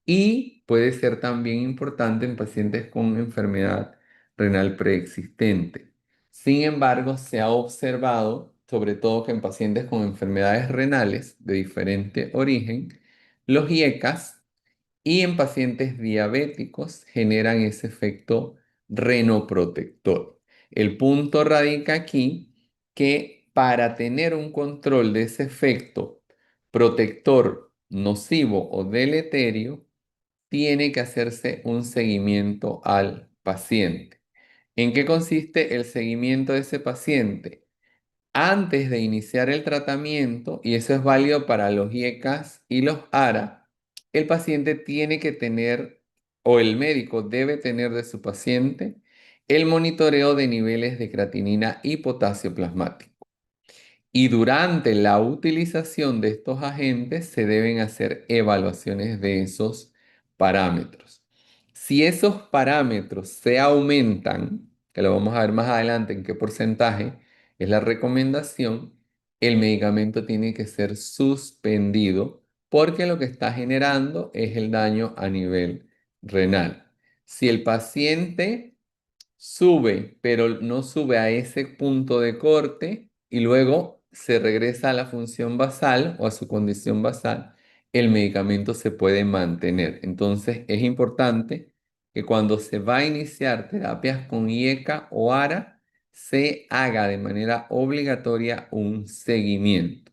Y puede ser también importante en pacientes con enfermedad renal preexistente. Sin embargo, se ha observado, sobre todo que en pacientes con enfermedades renales de diferente origen, los IECAS y en pacientes diabéticos generan ese efecto renoprotector. El punto radica aquí que para tener un control de ese efecto protector nocivo o deleterio, tiene que hacerse un seguimiento al paciente. ¿En qué consiste el seguimiento de ese paciente? Antes de iniciar el tratamiento, y eso es válido para los IECAS y los ARA, el paciente tiene que tener, o el médico debe tener de su paciente, el monitoreo de niveles de creatinina y potasio plasmático. Y durante la utilización de estos agentes se deben hacer evaluaciones de esos parámetros. Si esos parámetros se aumentan, que lo vamos a ver más adelante en qué porcentaje es la recomendación, el medicamento tiene que ser suspendido porque lo que está generando es el daño a nivel renal. Si el paciente sube, pero no sube a ese punto de corte y luego se regresa a la función basal o a su condición basal, el medicamento se puede mantener. Entonces es importante que cuando se va a iniciar terapias con IECA o ARA, se haga de manera obligatoria un seguimiento,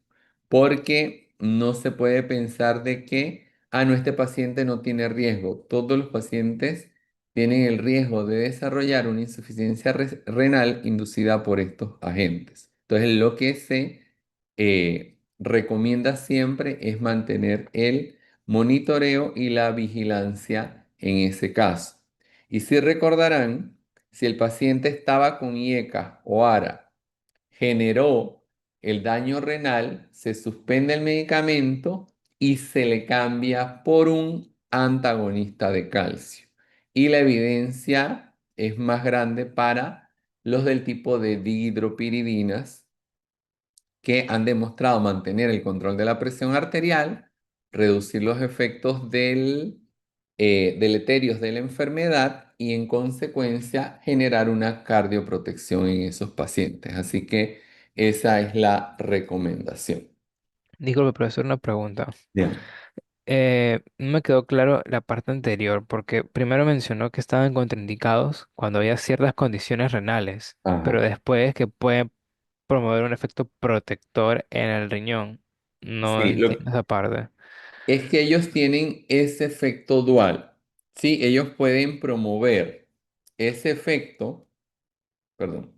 porque no se puede pensar de que, no, este paciente no tiene riesgo. Todos los pacientes tienen el riesgo de desarrollar una insuficiencia renal inducida por estos agentes. Entonces, lo que se recomienda siempre es mantener el monitoreo y la vigilancia en ese caso. Y si recordarán, si el paciente estaba con IECA o ARA, generó el daño renal, se suspende el medicamento y se le cambia por un antagonista de calcio. Y la evidencia es más grande para los del tipo de dihidropiridinas que han demostrado mantener el control de la presión arterial, reducir los efectos deleterios de la enfermedad y en consecuencia generar una cardioprotección en esos pacientes. Así que esa es la recomendación. Disculpe, profesor, una pregunta. Bien. No me quedó claro la parte anterior, porque primero mencionó que estaban contraindicados cuando había ciertas condiciones renales, pero Ajá. después que pueden promover un efecto protector en el riñón. No Sí, entiendo esa parte. es que ellos tienen ese efecto dual. Sí, ellos pueden promover ese efecto, perdón.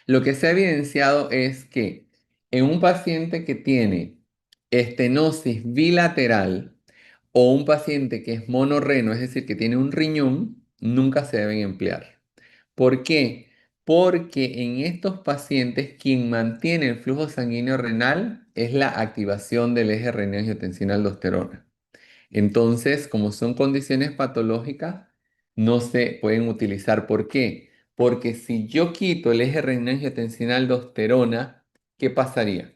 Lo que se ha evidenciado es que en un paciente que tiene estenosis bilateral o un paciente que es monorreno, es decir, que tiene un riñón, nunca se deben emplear. ¿Por qué? Porque en estos pacientes quien mantiene el flujo sanguíneo renal es la activación del eje renina-angiotensina-aldosterona. Entonces, como son condiciones patológicas, no se pueden utilizar. ¿Por qué? Porque si yo quito el eje renina-angiotensina-aldosterona, ¿qué pasaría?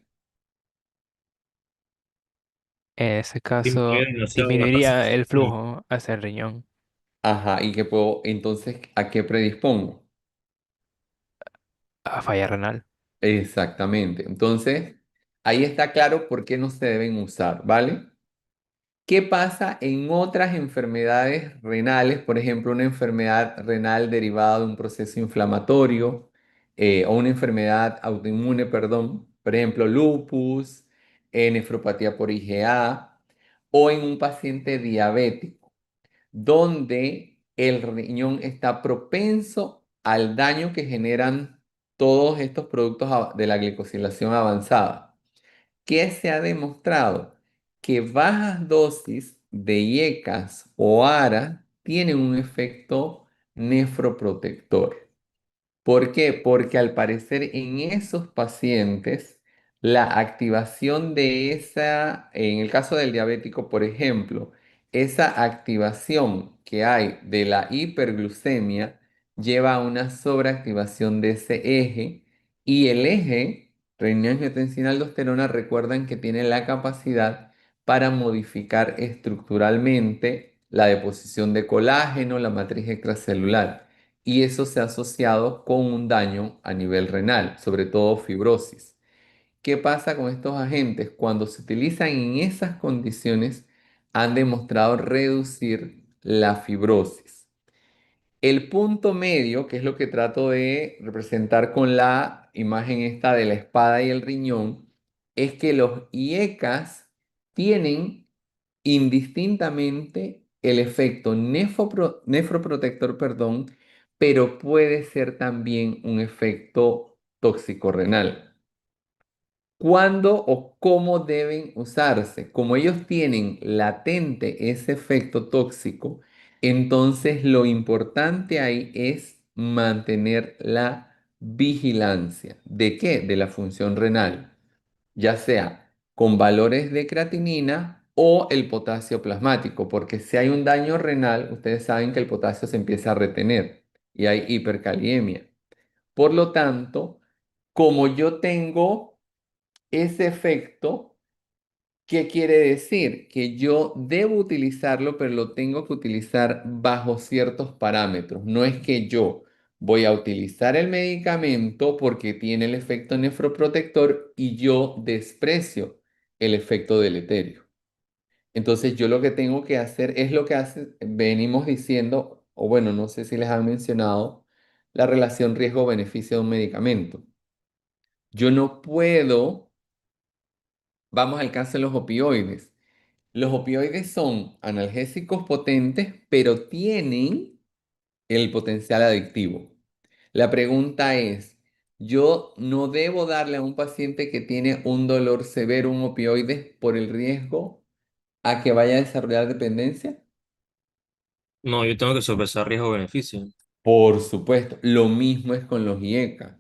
En ese Disminuye caso, demasiado la disminuiría el percepción. flujo hacia el riñón Ajá, ¿y qué puedo? Entonces, ¿a qué predispongo? a falla renal. Exactamente. Entonces, ahí está claro por qué no se deben usar, ¿vale? ¿Qué pasa en otras enfermedades renales? Por ejemplo, una enfermedad renal derivada de un proceso inflamatorio o una enfermedad autoinmune, perdón, por ejemplo, lupus, nefropatía por IgA o en un paciente diabético. donde el riñón está propenso al daño que generan todos estos productos de la glicosilación avanzada. ¿Qué se ha demostrado? Que bajas dosis de IECAS o ARA tienen un efecto nefroprotector. ¿Por qué? Porque al parecer en esos pacientes la activación de esa, en el caso del diabético, por ejemplo, esa activación que hay de la hiperglucemia lleva a una sobreactivación de ese eje y el eje renin-angiotensina-aldosterona recuerdan que tiene la capacidad para modificar estructuralmente la deposición de colágeno, la matriz extracelular y eso se ha asociado con un daño a nivel renal, sobre todo fibrosis. ¿Qué pasa con estos agentes? Cuando se utilizan en esas condiciones, han demostrado reducir la fibrosis. El punto medio, que es lo que trato de representar con la imagen esta de la espada y el riñón, es que los IECAS tienen indistintamente el efecto nefroprotector, perdón, pero puede ser también un efecto tóxico renal. ¿Cuándo o cómo deben usarse? Como ellos tienen latente ese efecto tóxico, entonces lo importante ahí es mantener la vigilancia. ¿De qué? De la función renal, ya sea con valores de creatinina o el potasio plasmático, porque si hay un daño renal, ustedes saben que el potasio se empieza a retener y hay hipercaliemia. Por lo tanto, como yo tengo ese efecto, ¿qué quiere decir? Que yo debo utilizarlo, pero lo tengo que utilizar bajo ciertos parámetros. No es que yo voy a utilizar el medicamento porque tiene el efecto nefroprotector y yo desprecio el efecto deleterio. Entonces yo lo que tengo que hacer es lo que venimos diciendo, o bueno, no sé si les han mencionado, la relación riesgo-beneficio de un medicamento. Yo no puedo, vamos al caso de los opioides. Los opioides son analgésicos potentes, pero tienen el potencial adictivo. La pregunta es, ¿yo no debo darle a un paciente que tiene un dolor severo un opioide por el riesgo a que vaya a desarrollar dependencia? No, yo tengo que sopesar riesgo-beneficio. Por supuesto, lo mismo es con los IECA.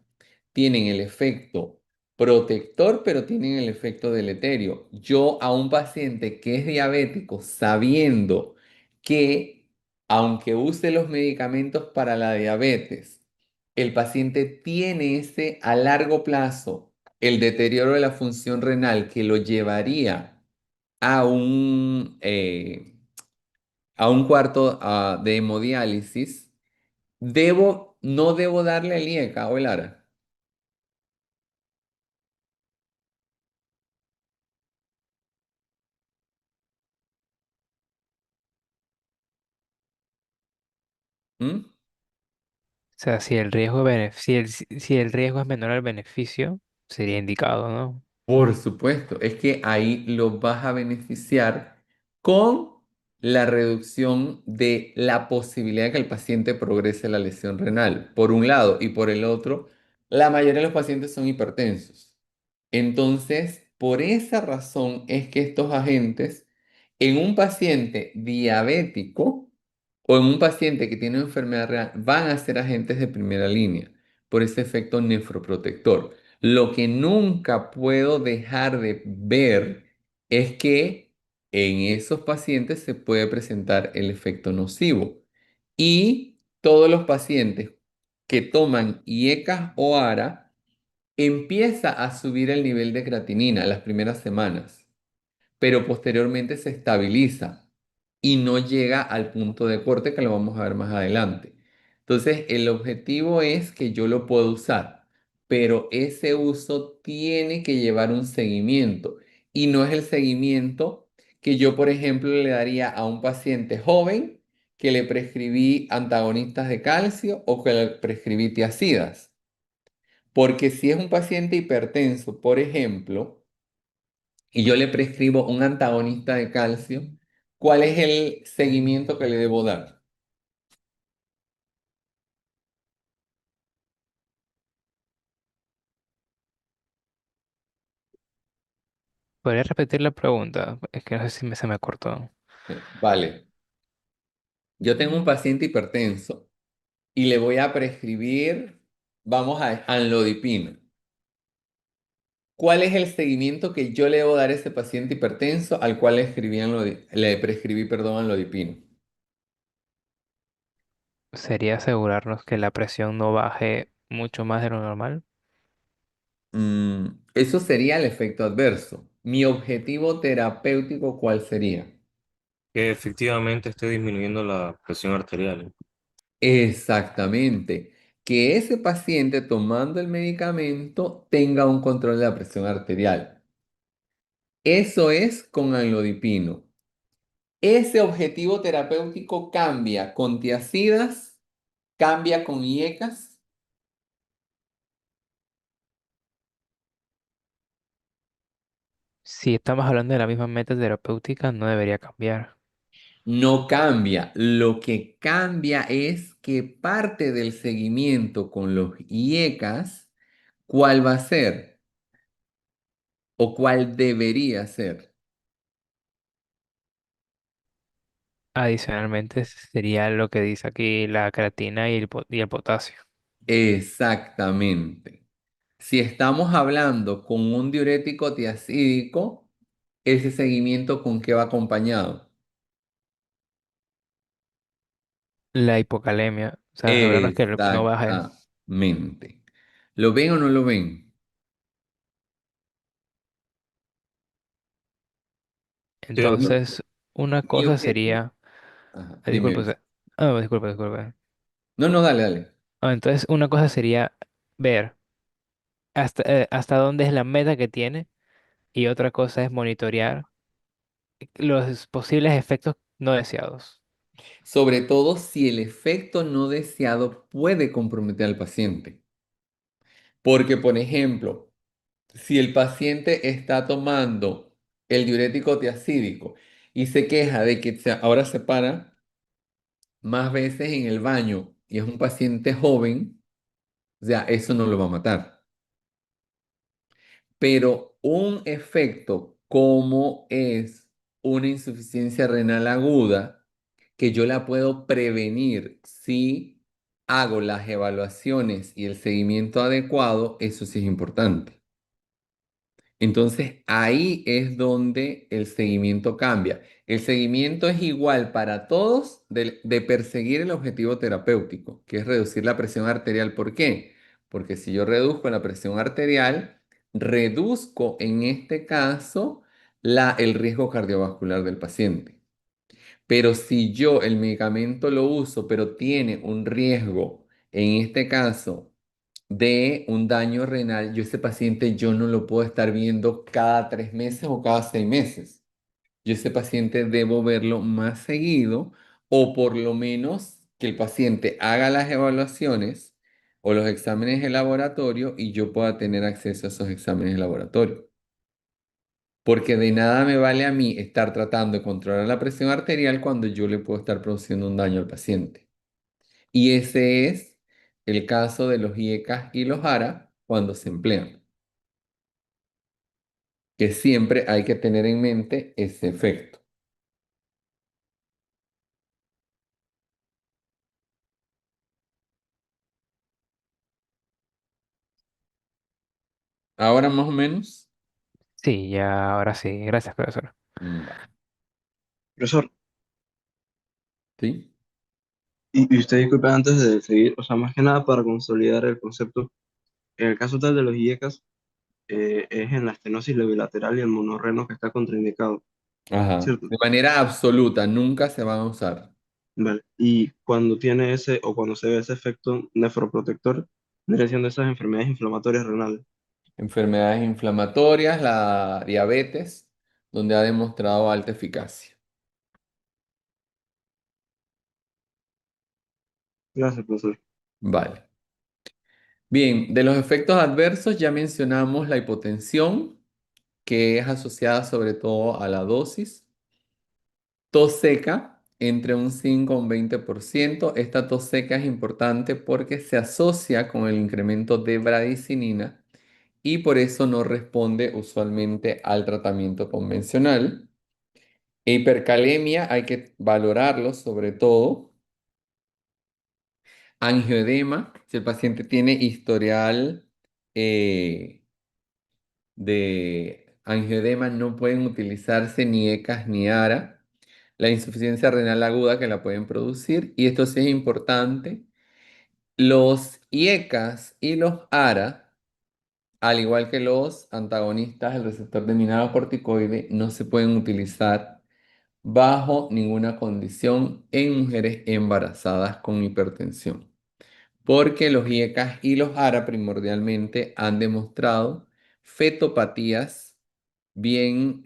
Tienen el efecto protector, pero tienen el efecto deleterio. Yo a un paciente que es diabético, sabiendo que aunque use los medicamentos para la diabetes, el paciente tiene ese a largo plazo el deterioro de la función renal que lo llevaría a un cuarto de hemodiálisis. No debo darle el IECA o el ARA. ¿Mm? O sea, si el si el riesgo es menor al beneficio, sería indicado, ¿no? Por supuesto, es que ahí lo vas a beneficiar con la reducción de la posibilidad de que el paciente progrese la lesión renal, por un lado, y por el otro, la mayoría de los pacientes son hipertensos. Entonces, por esa razón es que estos agentes en un paciente diabético o en un paciente que tiene una enfermedad renal van a ser agentes de primera línea por ese efecto nefroprotector. Lo que nunca puedo dejar de ver es que en esos pacientes se puede presentar el efecto nocivo y todos los pacientes que toman IECAS o ARA empieza a subir el nivel de creatinina las primeras semanas, pero posteriormente se estabiliza y no llega al punto de corte que lo vamos a ver más adelante. Entonces, el objetivo es que yo lo puedo usar, pero ese uso tiene que llevar un seguimiento y no es el seguimiento que yo, por ejemplo, le daría a un paciente joven que le prescribí antagonistas de calcio o que le prescribí tiazidas. Porque si es un paciente hipertenso, por ejemplo, y yo le prescribo un antagonista de calcio, ¿Cuál es el seguimiento que le debo dar? ¿Podría repetir la pregunta? Es que no sé si se me cortó. Vale, yo tengo un paciente hipertenso y le voy a prescribir, vamos a amlodipino. ¿Cuál es el seguimiento que yo le debo dar a ese paciente hipertenso al cual le prescribí, perdón, amlodipino? ¿Sería asegurarnos que la presión no baje mucho más de lo normal? Eso sería el efecto adverso. Mi objetivo terapéutico, ¿cuál sería? Que efectivamente esté disminuyendo la presión arterial. Exactamente. Que ese paciente tomando el medicamento tenga un control de la presión arterial. Eso es con amlodipino. Ese objetivo terapéutico cambia con tiazidas, cambia con IECAS, Si estamos hablando de la misma meta terapéutica, no debería cambiar. no cambia. Lo que cambia es que parte del seguimiento con los IECAS, ¿cuál va a ser? ¿O cuál debería ser? Adicionalmente, sería lo que dice aquí la creatina y el potasio. Exactamente. Si estamos hablando con un diurético tiacídico, ese seguimiento con qué va acompañado. La hipocalemia, o sea, asegurarnos que no baje. Exactamente. ¿Lo ven o no lo ven? Estoy de acuerdo. Entonces, una Mi cosa objetivo. sería... Ajá, dime. disculpe, disculpe, disculpe. No, no, dale, dale. Entonces, una cosa sería ver hasta dónde es la meta que tiene y otra cosa es monitorear los posibles efectos no deseados. Sobre todo si el efecto no deseado puede comprometer al paciente. Porque, por ejemplo, si el paciente está tomando el diurético tiacídico y se queja de que ahora se para más veces en el baño y es un paciente joven, o sea, eso no lo va a matar. Pero un efecto como es una insuficiencia renal aguda, que yo la puedo prevenir si hago las evaluaciones y el seguimiento adecuado, eso sí es importante. Entonces ahí es donde el seguimiento cambia. El seguimiento es igual para todos de perseguir el objetivo terapéutico, que es reducir la presión arterial. ¿Por qué? Porque si yo reduzco la presión arterial, reduzco en este caso el riesgo cardiovascular del paciente. Pero si yo el medicamento lo uso, pero tiene un riesgo, en este caso, de un daño renal, yo ese paciente yo no lo puedo estar viendo cada 3 meses o cada 6 meses. Yo ese paciente debo verlo más seguido o por lo menos que el paciente haga las evaluaciones o los exámenes de laboratorio y yo pueda tener acceso a esos exámenes de laboratorio. Porque de nada me vale a mí estar tratando de controlar la presión arterial cuando yo le puedo estar produciendo un daño al paciente. Y ese es el caso de los IECAS y los ARA cuando se emplean, que siempre hay que tener en mente ese efecto. Ahora más o menos. Sí, ya ahora sí. Gracias, profesor. Vale. Profesor, ¿Sí? y usted disculpe antes de seguir, o sea, más que nada para consolidar el concepto, en el caso tal de los IECAS, es en la estenosis bilateral y el monorreno que está contraindicado, Ajá. ¿cierto? De manera absoluta, nunca se van a usar. Vale. Y cuando tiene ese, o cuando se ve ese efecto nefroprotector, viene siendo esas enfermedades inflamatorias renales. Enfermedades inflamatorias, la diabetes, donde ha demostrado alta eficacia. Gracias, profesor. Vale. Bien, de los efectos adversos ya mencionamos la hipotensión, que es asociada sobre todo a la dosis. Tos seca, entre un 5 a un 20%. Esta tos seca es importante porque se asocia con el incremento de bradicinina y por eso no responde usualmente al tratamiento convencional. Hipercalemia hay que valorarlo sobre todo. Angioedema, si el paciente tiene historial eh, de angioedema, no pueden utilizarse ni ECAS ni ARA. La insuficiencia renal aguda que la pueden producir, y esto sí es importante, los IECAS y los ARA, al igual que los antagonistas del receptor de mineralocorticoide, no se pueden utilizar bajo ninguna condición en mujeres embarazadas con hipertensión, porque los IECAS y los ARA primordialmente han demostrado fetopatías bien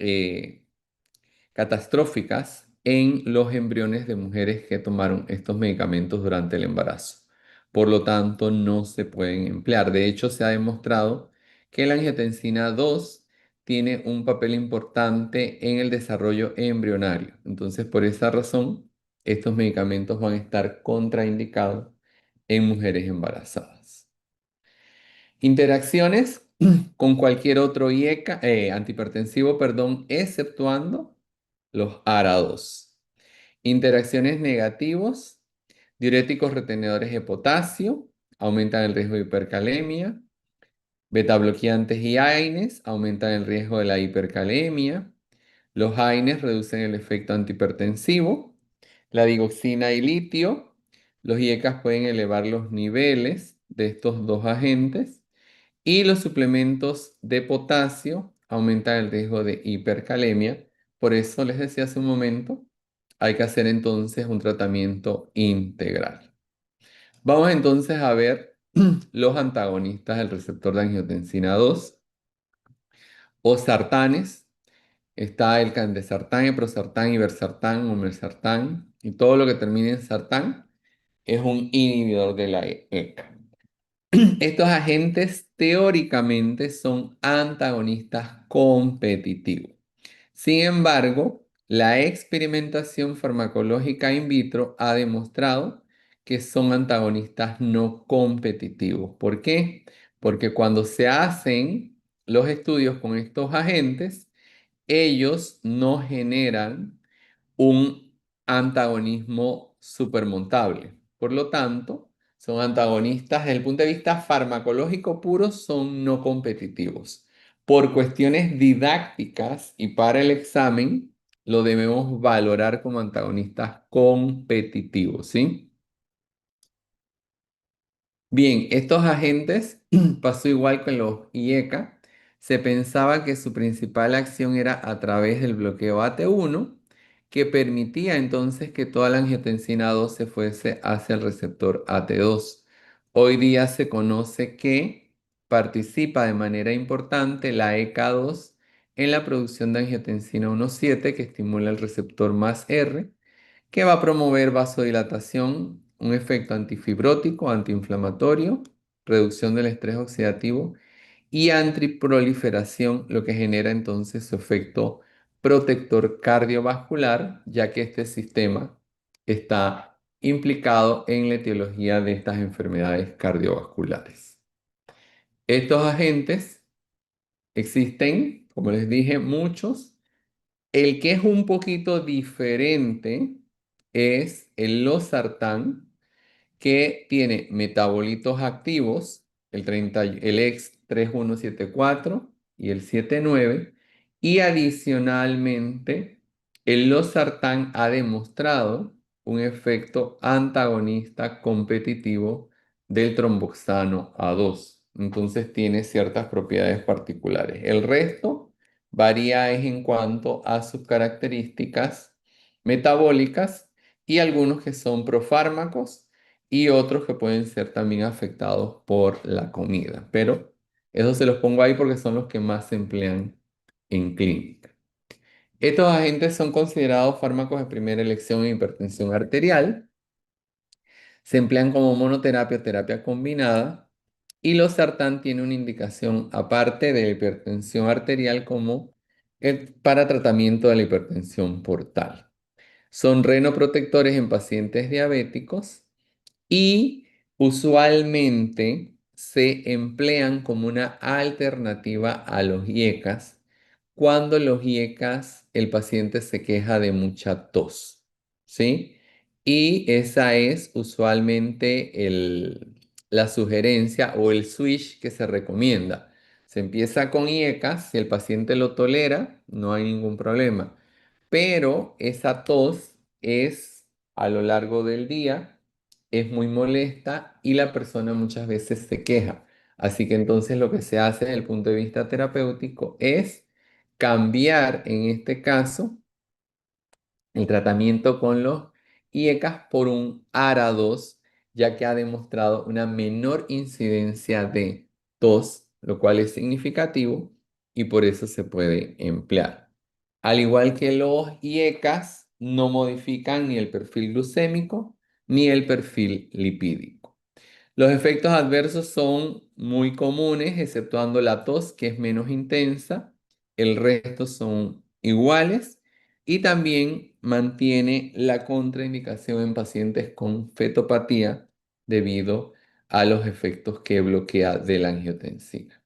catastróficas en los embriones de mujeres que tomaron estos medicamentos durante el embarazo. Por lo tanto, no se pueden emplear. De hecho, se ha demostrado que la angiotensina 2 tiene un papel importante en el desarrollo embrionario. Entonces, por esa razón, estos medicamentos van a estar contraindicados en mujeres embarazadas. Interacciones con cualquier otro antihipertensivo, perdón, exceptuando los ARA2. Interacciones negativos, diuréticos retenedores de potasio, aumentan el riesgo de hipercalemia. Beta bloqueantes y AINES aumentan el riesgo de la hipercalemia. Los AINES reducen el efecto antihipertensivo. La digoxina y litio, los IECAS pueden elevar los niveles de estos dos agentes. Y los suplementos de potasio aumentan el riesgo de hipercalemia. Por eso les decía hace un momento, hay que hacer entonces un tratamiento integral. Vamos entonces a ver los antagonistas del receptor de angiotensina 2 o sartanes. Está el candesartán, eprosartán, iversartán, olmesartán, y todo lo que termine en sartán es un inhibidor de la ECA. Estos agentes teóricamente son antagonistas competitivos. Sin embargo, la experimentación farmacológica in vitro ha demostrado que son antagonistas no competitivos. ¿Por qué? Porque cuando se hacen los estudios con estos agentes, ellos no generan un antagonismo supermontable. Por lo tanto, son antagonistas desde el punto de vista farmacológico puro, son no competitivos. Por cuestiones didácticas y para el examen, lo debemos valorar como antagonistas competitivos, ¿sí? Bien, estos agentes pasó igual con los IECA. Se pensaba que su principal acción era a través del bloqueo AT1, que permitía entonces que toda la angiotensina 2 se fuese hacia el receptor AT2. Hoy día se conoce que participa de manera importante la EK2 en la producción de angiotensina 1,7, que estimula el receptor más R, que va a promover vasodilatación, un efecto antifibrótico, antiinflamatorio, reducción del estrés oxidativo y antiproliferación, lo que genera entonces su efecto protector cardiovascular, ya que este sistema está implicado en la etiología de estas enfermedades cardiovasculares. Estos agentes existen, como les dije, muchos. El que es un poquito diferente es el losartán, que tiene metabolitos activos, el EX3174 y el 79, y adicionalmente el losartán ha demostrado un efecto antagonista competitivo del tromboxano A2. Entonces tiene ciertas propiedades particulares. El resto varía es en cuanto a sus características metabólicas y algunos que son profármacos y otros que pueden ser también afectados por la comida. Pero eso se los pongo ahí porque son los que más se emplean en clínica. Estos agentes son considerados fármacos de primera elección en hipertensión arterial. Se emplean como monoterapia o terapia combinada. Y los sartán tiene una indicación aparte de la hipertensión arterial como para tratamiento de la hipertensión portal. Son renoprotectores en pacientes diabéticos y usualmente se emplean como una alternativa a los IECAS cuando los IECAS el paciente se queja de mucha tos, ¿sí? Y esa es usualmente la sugerencia o el switch que se recomienda. Se empieza con IECAS, si el paciente lo tolera, no hay ningún problema. Pero esa tos es a lo largo del día, es muy molesta y la persona muchas veces se queja. Así que entonces lo que se hace desde el punto de vista terapéutico es cambiar en este caso el tratamiento con los IECAS por un ARA2, ya que ha demostrado una menor incidencia de tos, lo cual es significativo y por eso se puede emplear. Al igual que los IECAS, no modifican ni el perfil glucémico ni el perfil lipídico. Los efectos adversos son muy comunes, exceptuando la tos, que es menos intensa. El resto son iguales y también mantiene la contraindicación en pacientes con fetopatía debido a los efectos que bloquea de la angiotensina.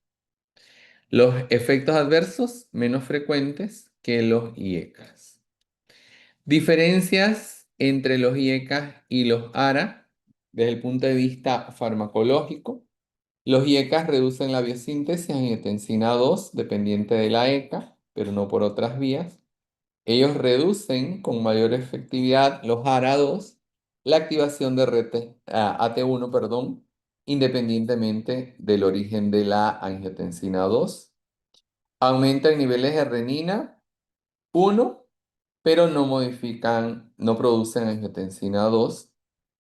Los efectos adversos menos frecuentes que los IECAS. Diferencias entre los IECAS y los ARA desde el punto de vista farmacológico. Los IECAS reducen la biosíntesis de angiotensina 2 dependiente de la ECA, pero no por otras vías. Ellos reducen con mayor efectividad los ARA2, la activación de AT1, perdón, independientemente del origen de la angiotensina 2. Aumentan niveles de renina 1, pero no modifican, no producen angiotensina 2.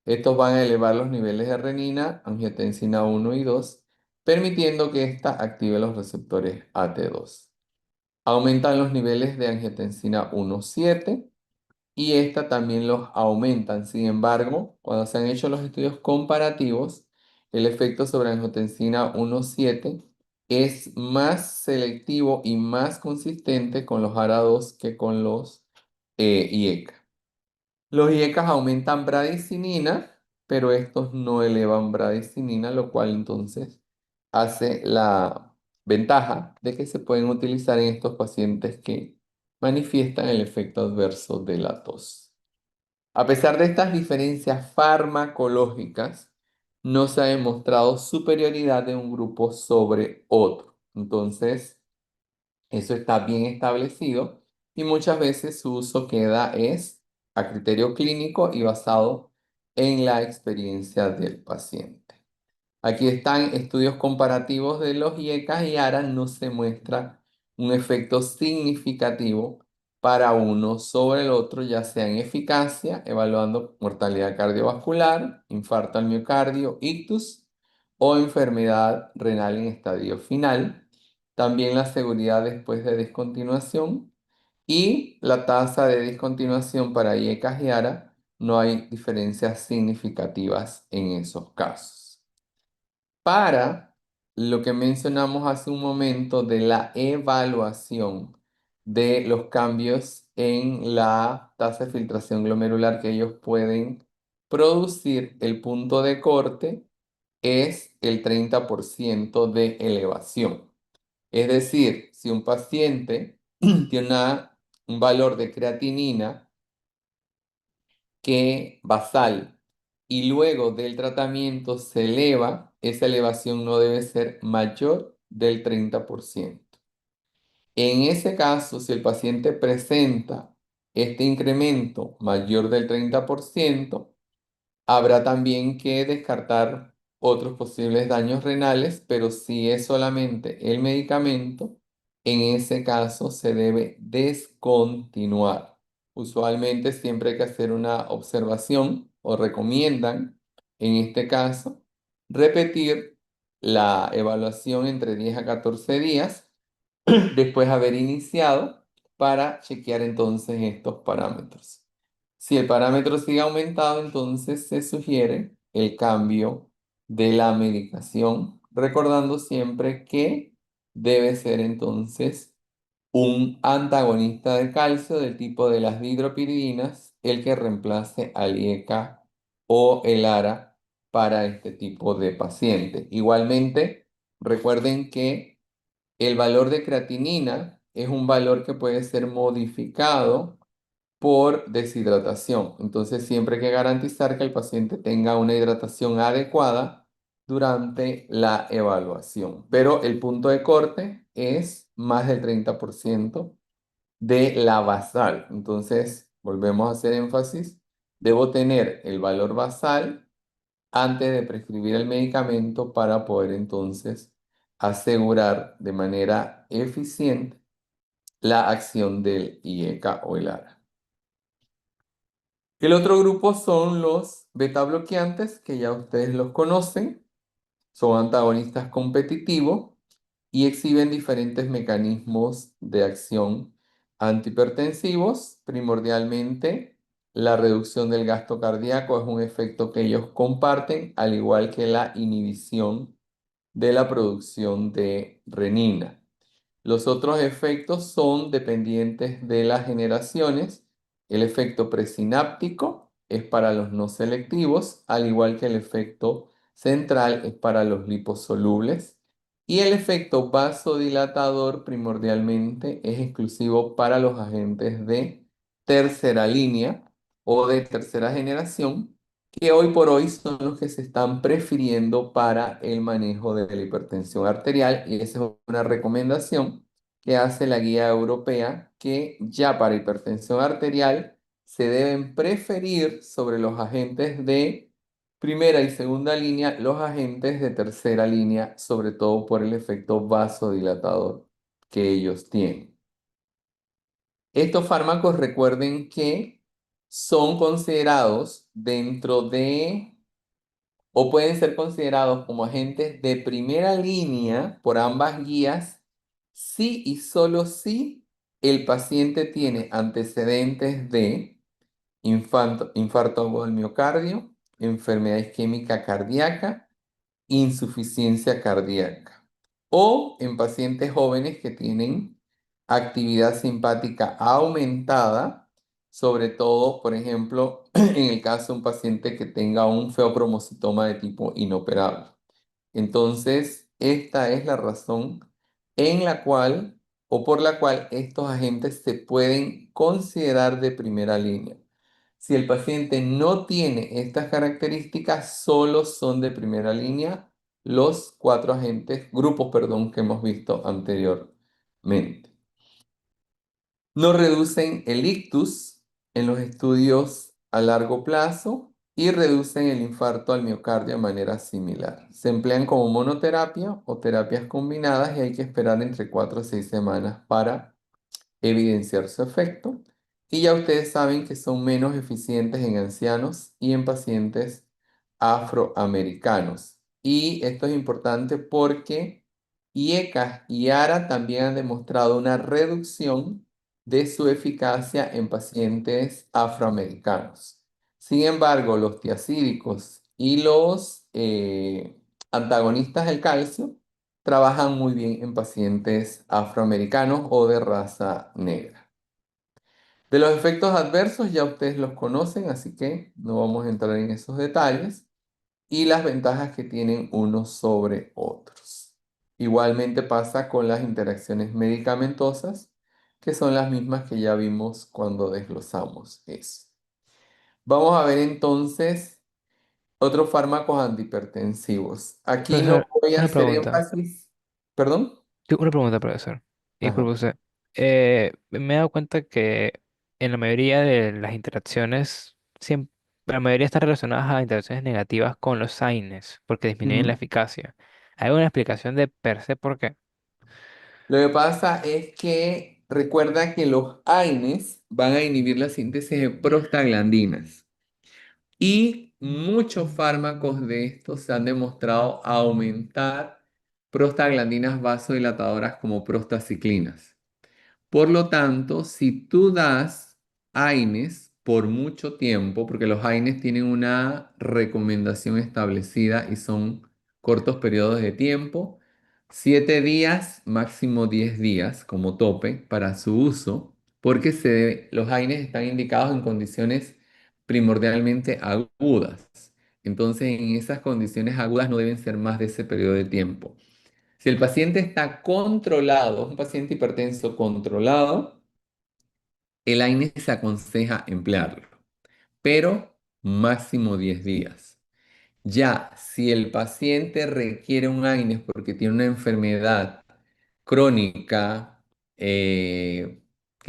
Estos van a elevar los niveles de renina, angiotensina 1 y 2, permitiendo que ésta active los receptores AT2. Aumentan los niveles de angiotensina 1,7 y esta también los aumentan. Sin embargo, cuando se han hecho los estudios comparativos, el efecto sobre angiotensina 1,7 es más selectivo y más consistente con los ARA2 que con los IECA. Los IECAS aumentan bradicinina, pero estos no elevan bradicinina, lo cual entonces hace la ventaja de que se pueden utilizar en estos pacientes que manifiestan el efecto adverso de la tos. A pesar de estas diferencias farmacológicas, no se ha demostrado superioridad de un grupo sobre otro. Entonces, eso está bien establecido y muchas veces su uso queda es a criterio clínico y basado en la experiencia del paciente. Aquí están estudios comparativos de los IECAS y ARA, no se muestra un efecto significativo para uno sobre el otro, ya sea en eficacia, evaluando mortalidad cardiovascular, infarto al miocardio, ictus o enfermedad renal en estadio final. También la seguridad después de descontinuación y la tasa de discontinuación para IECAS y ARA, no hay diferencias significativas en esos casos. Para lo que mencionamos hace un momento de la evaluación de los cambios en la tasa de filtración glomerular que ellos pueden producir, el punto de corte es el 30% de elevación. Es decir, si un paciente tiene un valor de creatinina que basal y luego del tratamiento se eleva, esa elevación no debe ser mayor del 30%. En ese caso, si el paciente presenta este incremento mayor del 30%, habrá también que descartar otros posibles daños renales, pero si es solamente el medicamento, en ese caso se debe descontinuar. Usualmente siempre hay que hacer una observación o recomiendan, en este caso, repetir la evaluación entre 10 a 14 días después de haber iniciado para chequear entonces estos parámetros. Si el parámetro sigue aumentado, entonces se sugiere el cambio de la medicación, recordando siempre que debe ser entonces un antagonista de calcio del tipo de las dihidropiridinas el que reemplace al IECA o el ARA para este tipo de pacientes. Igualmente, recuerden que el valor de creatinina es un valor que puede ser modificado por deshidratación. Entonces, siempre hay que garantizar que el paciente tenga una hidratación adecuada durante la evaluación. Pero el punto de corte es más del 30% de la basal. Entonces, volvemos a hacer énfasis. Debo tener el valor basal antes de prescribir el medicamento para poder entonces asegurar de manera eficiente la acción del IECA o el ARA. El otro grupo son los beta bloqueantes, que ya ustedes los conocen. Son antagonistas competitivos y exhiben diferentes mecanismos de acción antihipertensivos. Primordialmente, la reducción del gasto cardíaco es un efecto que ellos comparten, al igual que la inhibición de la producción de renina. Los otros efectos son dependientes de las generaciones. El efecto presináptico es para los no selectivos, al igual que el efecto central es para los liposolubles. Y el efecto vasodilatador primordialmente es exclusivo para los agentes de tercera línea o de tercera generación, que hoy por hoy son los que se están prefiriendo para el manejo de la hipertensión arterial, y esa es una recomendación que hace la guía europea, que ya para hipertensión arterial se deben preferir sobre los agentes de primera y segunda línea los agentes de tercera línea, sobre todo por el efecto vasodilatador que ellos tienen. Estos fármacos, recuerden que son considerados dentro de, o pueden ser considerados como agentes de primera línea por ambas guías, si y solo si el paciente tiene antecedentes de infarto agudo del miocardio, enfermedad isquémica cardíaca, insuficiencia cardíaca, o en pacientes jóvenes que tienen actividad simpática aumentada, sobre todo, por ejemplo, en el caso de un paciente que tenga un feocromocitoma de tipo inoperable. Entonces, esta es la razón en la cual o por la cual estos agentes se pueden considerar de primera línea. Si el paciente no tiene estas características, solo son de primera línea los cuatro grupos, perdón, que hemos visto anteriormente. No reducen el ictus en los estudios a largo plazo y reducen el infarto al miocardio de manera similar. Se emplean como monoterapia o terapias combinadas y hay que esperar entre 4 a 6 semanas para evidenciar su efecto. Y ya ustedes saben que son menos eficientes en ancianos y en pacientes afroamericanos. Y esto es importante porque IECA y ARA también han demostrado una reducción de su eficacia en pacientes afroamericanos. Sin embargo, los tiazídicos y los antagonistas del calcio trabajan muy bien en pacientes afroamericanos o de raza negra. De los efectos adversos ya ustedes los conocen, así que no vamos a entrar en esos detalles. Y las ventajas que tienen unos sobre otros. Igualmente pasa con las interacciones medicamentosas, que son las mismas que ya vimos cuando desglosamos eso. Vamos a ver entonces otros fármacos antihipertensivos. Aquí no Profesor, voy a una hacer pregunta. énfasis. ¿Perdón? Una pregunta, profesor. Ajá. Disculpe usted. Me he dado cuenta que en la mayoría de las interacciones, la mayoría están relacionadas a interacciones negativas con los AINES, porque disminuyen la Ujú. eficacia. ¿Hay una explicación de per se por qué? Lo que pasa es que recuerda que los AINES van a inhibir la síntesis de prostaglandinas. Y muchos fármacos de estos se han demostrado aumentar prostaglandinas vasodilatadoras como prostaciclinas. Por lo tanto, si tú das AINES por mucho tiempo, porque los AINES tienen una recomendación establecida y son cortos periodos de tiempo, 7 días, máximo 10 días como tope para su uso. porque los AINES están indicados en condiciones primordialmente agudas. Entonces, en esas condiciones agudas no deben ser más de ese periodo de tiempo. Si el paciente está controlado, un paciente hipertenso controlado, el AINE se aconseja emplearlo, pero máximo 10 días. Ya, si el paciente requiere un AINES porque tiene una enfermedad crónica, qué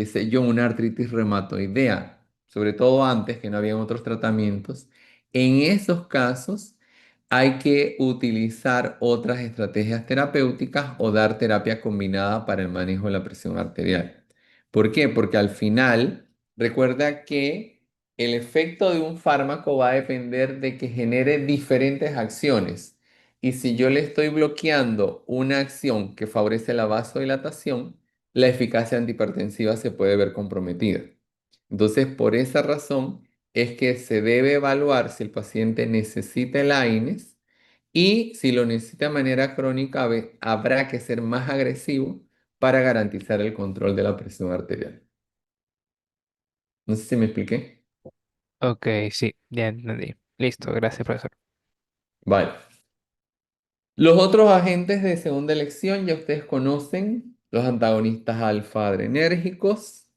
sé yo, una artritis reumatoidea, sobre todo antes que no habían otros tratamientos, en esos casos hay que utilizar otras estrategias terapéuticas o dar terapia combinada para el manejo de la presión arterial. ¿Por qué? Porque al final, recuerda que el efecto de un fármaco va a depender de que genere diferentes acciones. Y si yo le estoy bloqueando una acción que favorece la vasodilatación, la eficacia antihipertensiva se puede ver comprometida. Entonces, por esa razón es que se debe evaluar si el paciente necesita el AINES y si lo necesita de manera crónica, habrá que ser más agresivo para garantizar el control de la presión arterial. No sé si me expliqué. Ok, sí, ya entendí. Listo, gracias, profesor. Vale. Los otros agentes de segunda elección ya ustedes conocen, los antagonistas alfa-adrenérgicos,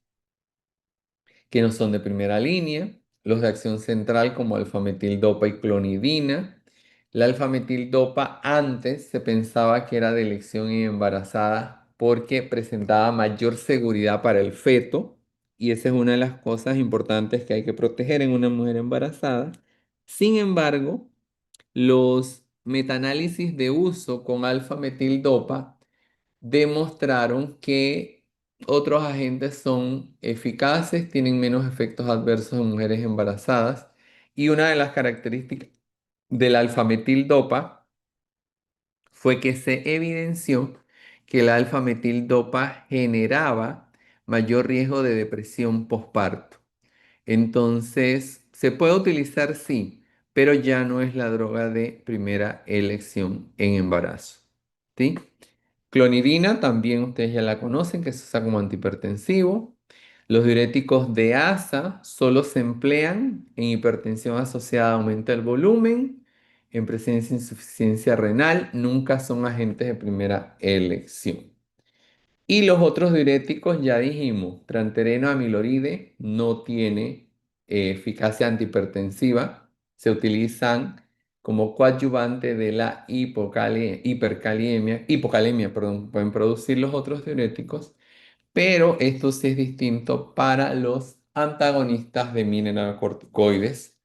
que no son de primera línea, los de acción central como alfametildopa y clonidina. La alfametildopa antes se pensaba que era de elección en embarazadas porque presentaba mayor seguridad para el feto y esa es una de las cosas importantes que hay que proteger en una mujer embarazada. Sin embargo, los metaanálisis de uso con alfa-metildopa demostraron que otros agentes son eficaces, tienen menos efectos adversos en mujeres embarazadas y una de las características del alfa-metildopa fue que se evidenció que el alfa-metildopa generaba mayor riesgo de depresión postparto. Entonces, se puede utilizar, sí, pero ya no es la droga de primera elección en embarazo. ¿Sí? Clonidina también ustedes ya la conocen, que se usa como antihipertensivo. Los diuréticos de ASA solo se emplean en hipertensión asociada a aumento del volumen, en presencia de insuficiencia renal, nunca son agentes de primera elección. Y los otros diuréticos, ya dijimos, trantereno amiloride no tiene eficacia antihipertensiva, se utilizan como coadyuvante de la hipocalemia, perdón, pueden producir los otros diuréticos, pero esto sí es distinto para los antagonistas de mineralocorticoides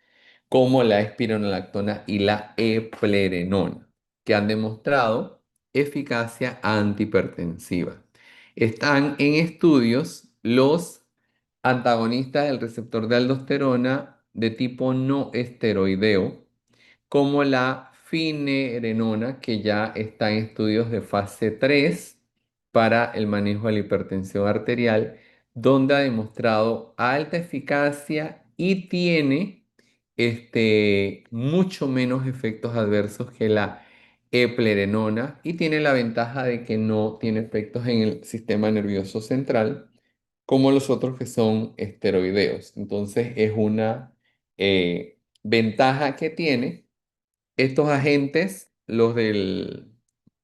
como la espironolactona y la eplerenona, que han demostrado eficacia antihipertensiva. Están en estudios los antagonistas del receptor de aldosterona de tipo no esteroideo, como la finerenona, que ya está en estudios de fase 3 para el manejo de la hipertensión arterial, donde ha demostrado alta eficacia y tiene mucho menos efectos adversos que la eplerenona y tiene la ventaja de que no tiene efectos en el sistema nervioso central como los otros que son esteroideos. Entonces es una ventaja que tiene estos agentes, los del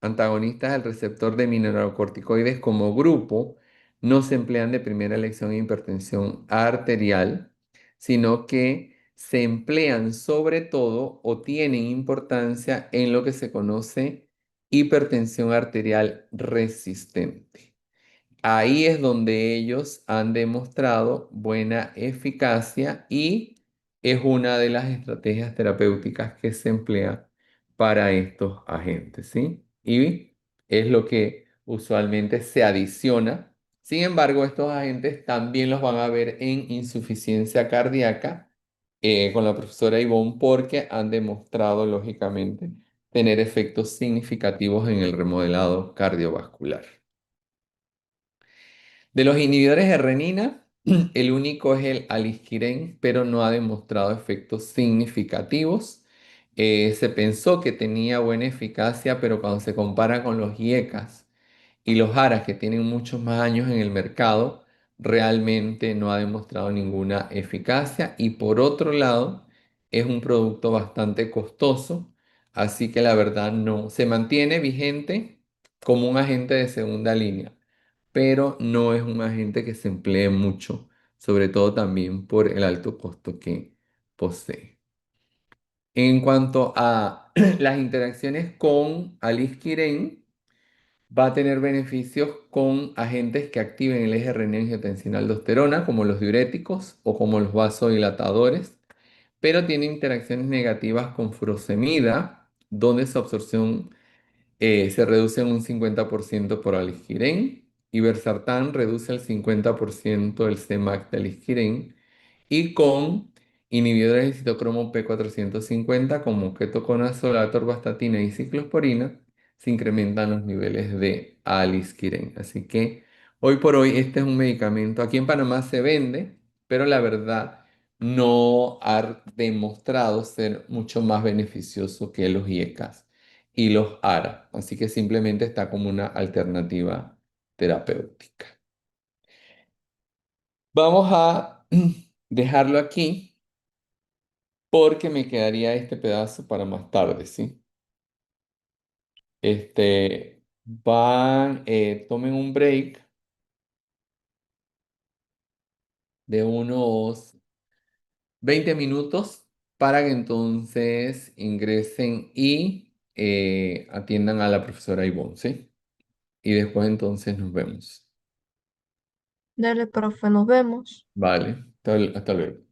antagonistas del receptor de mineralocorticoides como grupo, no se emplean de primera elección en hipertensión arterial, sino que se emplean sobre todo o tienen importancia en lo que se conoce hipertensión arterial resistente. Ahí es donde ellos han demostrado buena eficacia y es una de las estrategias terapéuticas que se emplea para estos agentes, ¿sí? Y es lo que usualmente se adiciona. Sin embargo, estos agentes también los van a ver en insuficiencia cardíaca con la profesora Ivonne porque han demostrado, lógicamente, tener efectos significativos en el remodelado cardiovascular. De los inhibidores de renina, el único es el alisquiren, pero no ha demostrado efectos significativos. Se pensó que tenía buena eficacia, pero cuando se compara con los IECAS y los ARAs, que tienen muchos más años en el mercado, realmente no ha demostrado ninguna eficacia y por otro lado es un producto bastante costoso, así que la verdad no se mantiene vigente como un agente de segunda línea, pero no es un agente que se emplee mucho, sobre todo también por el alto costo que posee. En cuanto a las interacciones con Aliskiren, va a tener beneficios con agentes que activen el eje renina-angiotensina-aldosterona, como los diuréticos o como los vasodilatadores, pero tiene interacciones negativas con furosemida, donde su absorción se reduce en un 50% por aliskiren, y Ibersartán reduce el 50% el Cmax de aliskiren, y con inhibidores de citocromo P450 como ketoconazol, atorvastatina y ciclosporina se incrementan los niveles de aliskiren. Así que hoy por hoy este es un medicamento, aquí en Panamá se vende, pero la verdad no ha demostrado ser mucho más beneficioso que los IECAS y los ARA. Así que simplemente está como una alternativa terapéutica. Vamos a dejarlo aquí porque me quedaría este pedazo para más tarde, ¿sí? Tomen un break de unos 20 minutos para que entonces ingresen y atiendan a la profesora Ivonne, ¿sí? Y después entonces nos vemos. Dale, profe, nos vemos. Vale, hasta luego.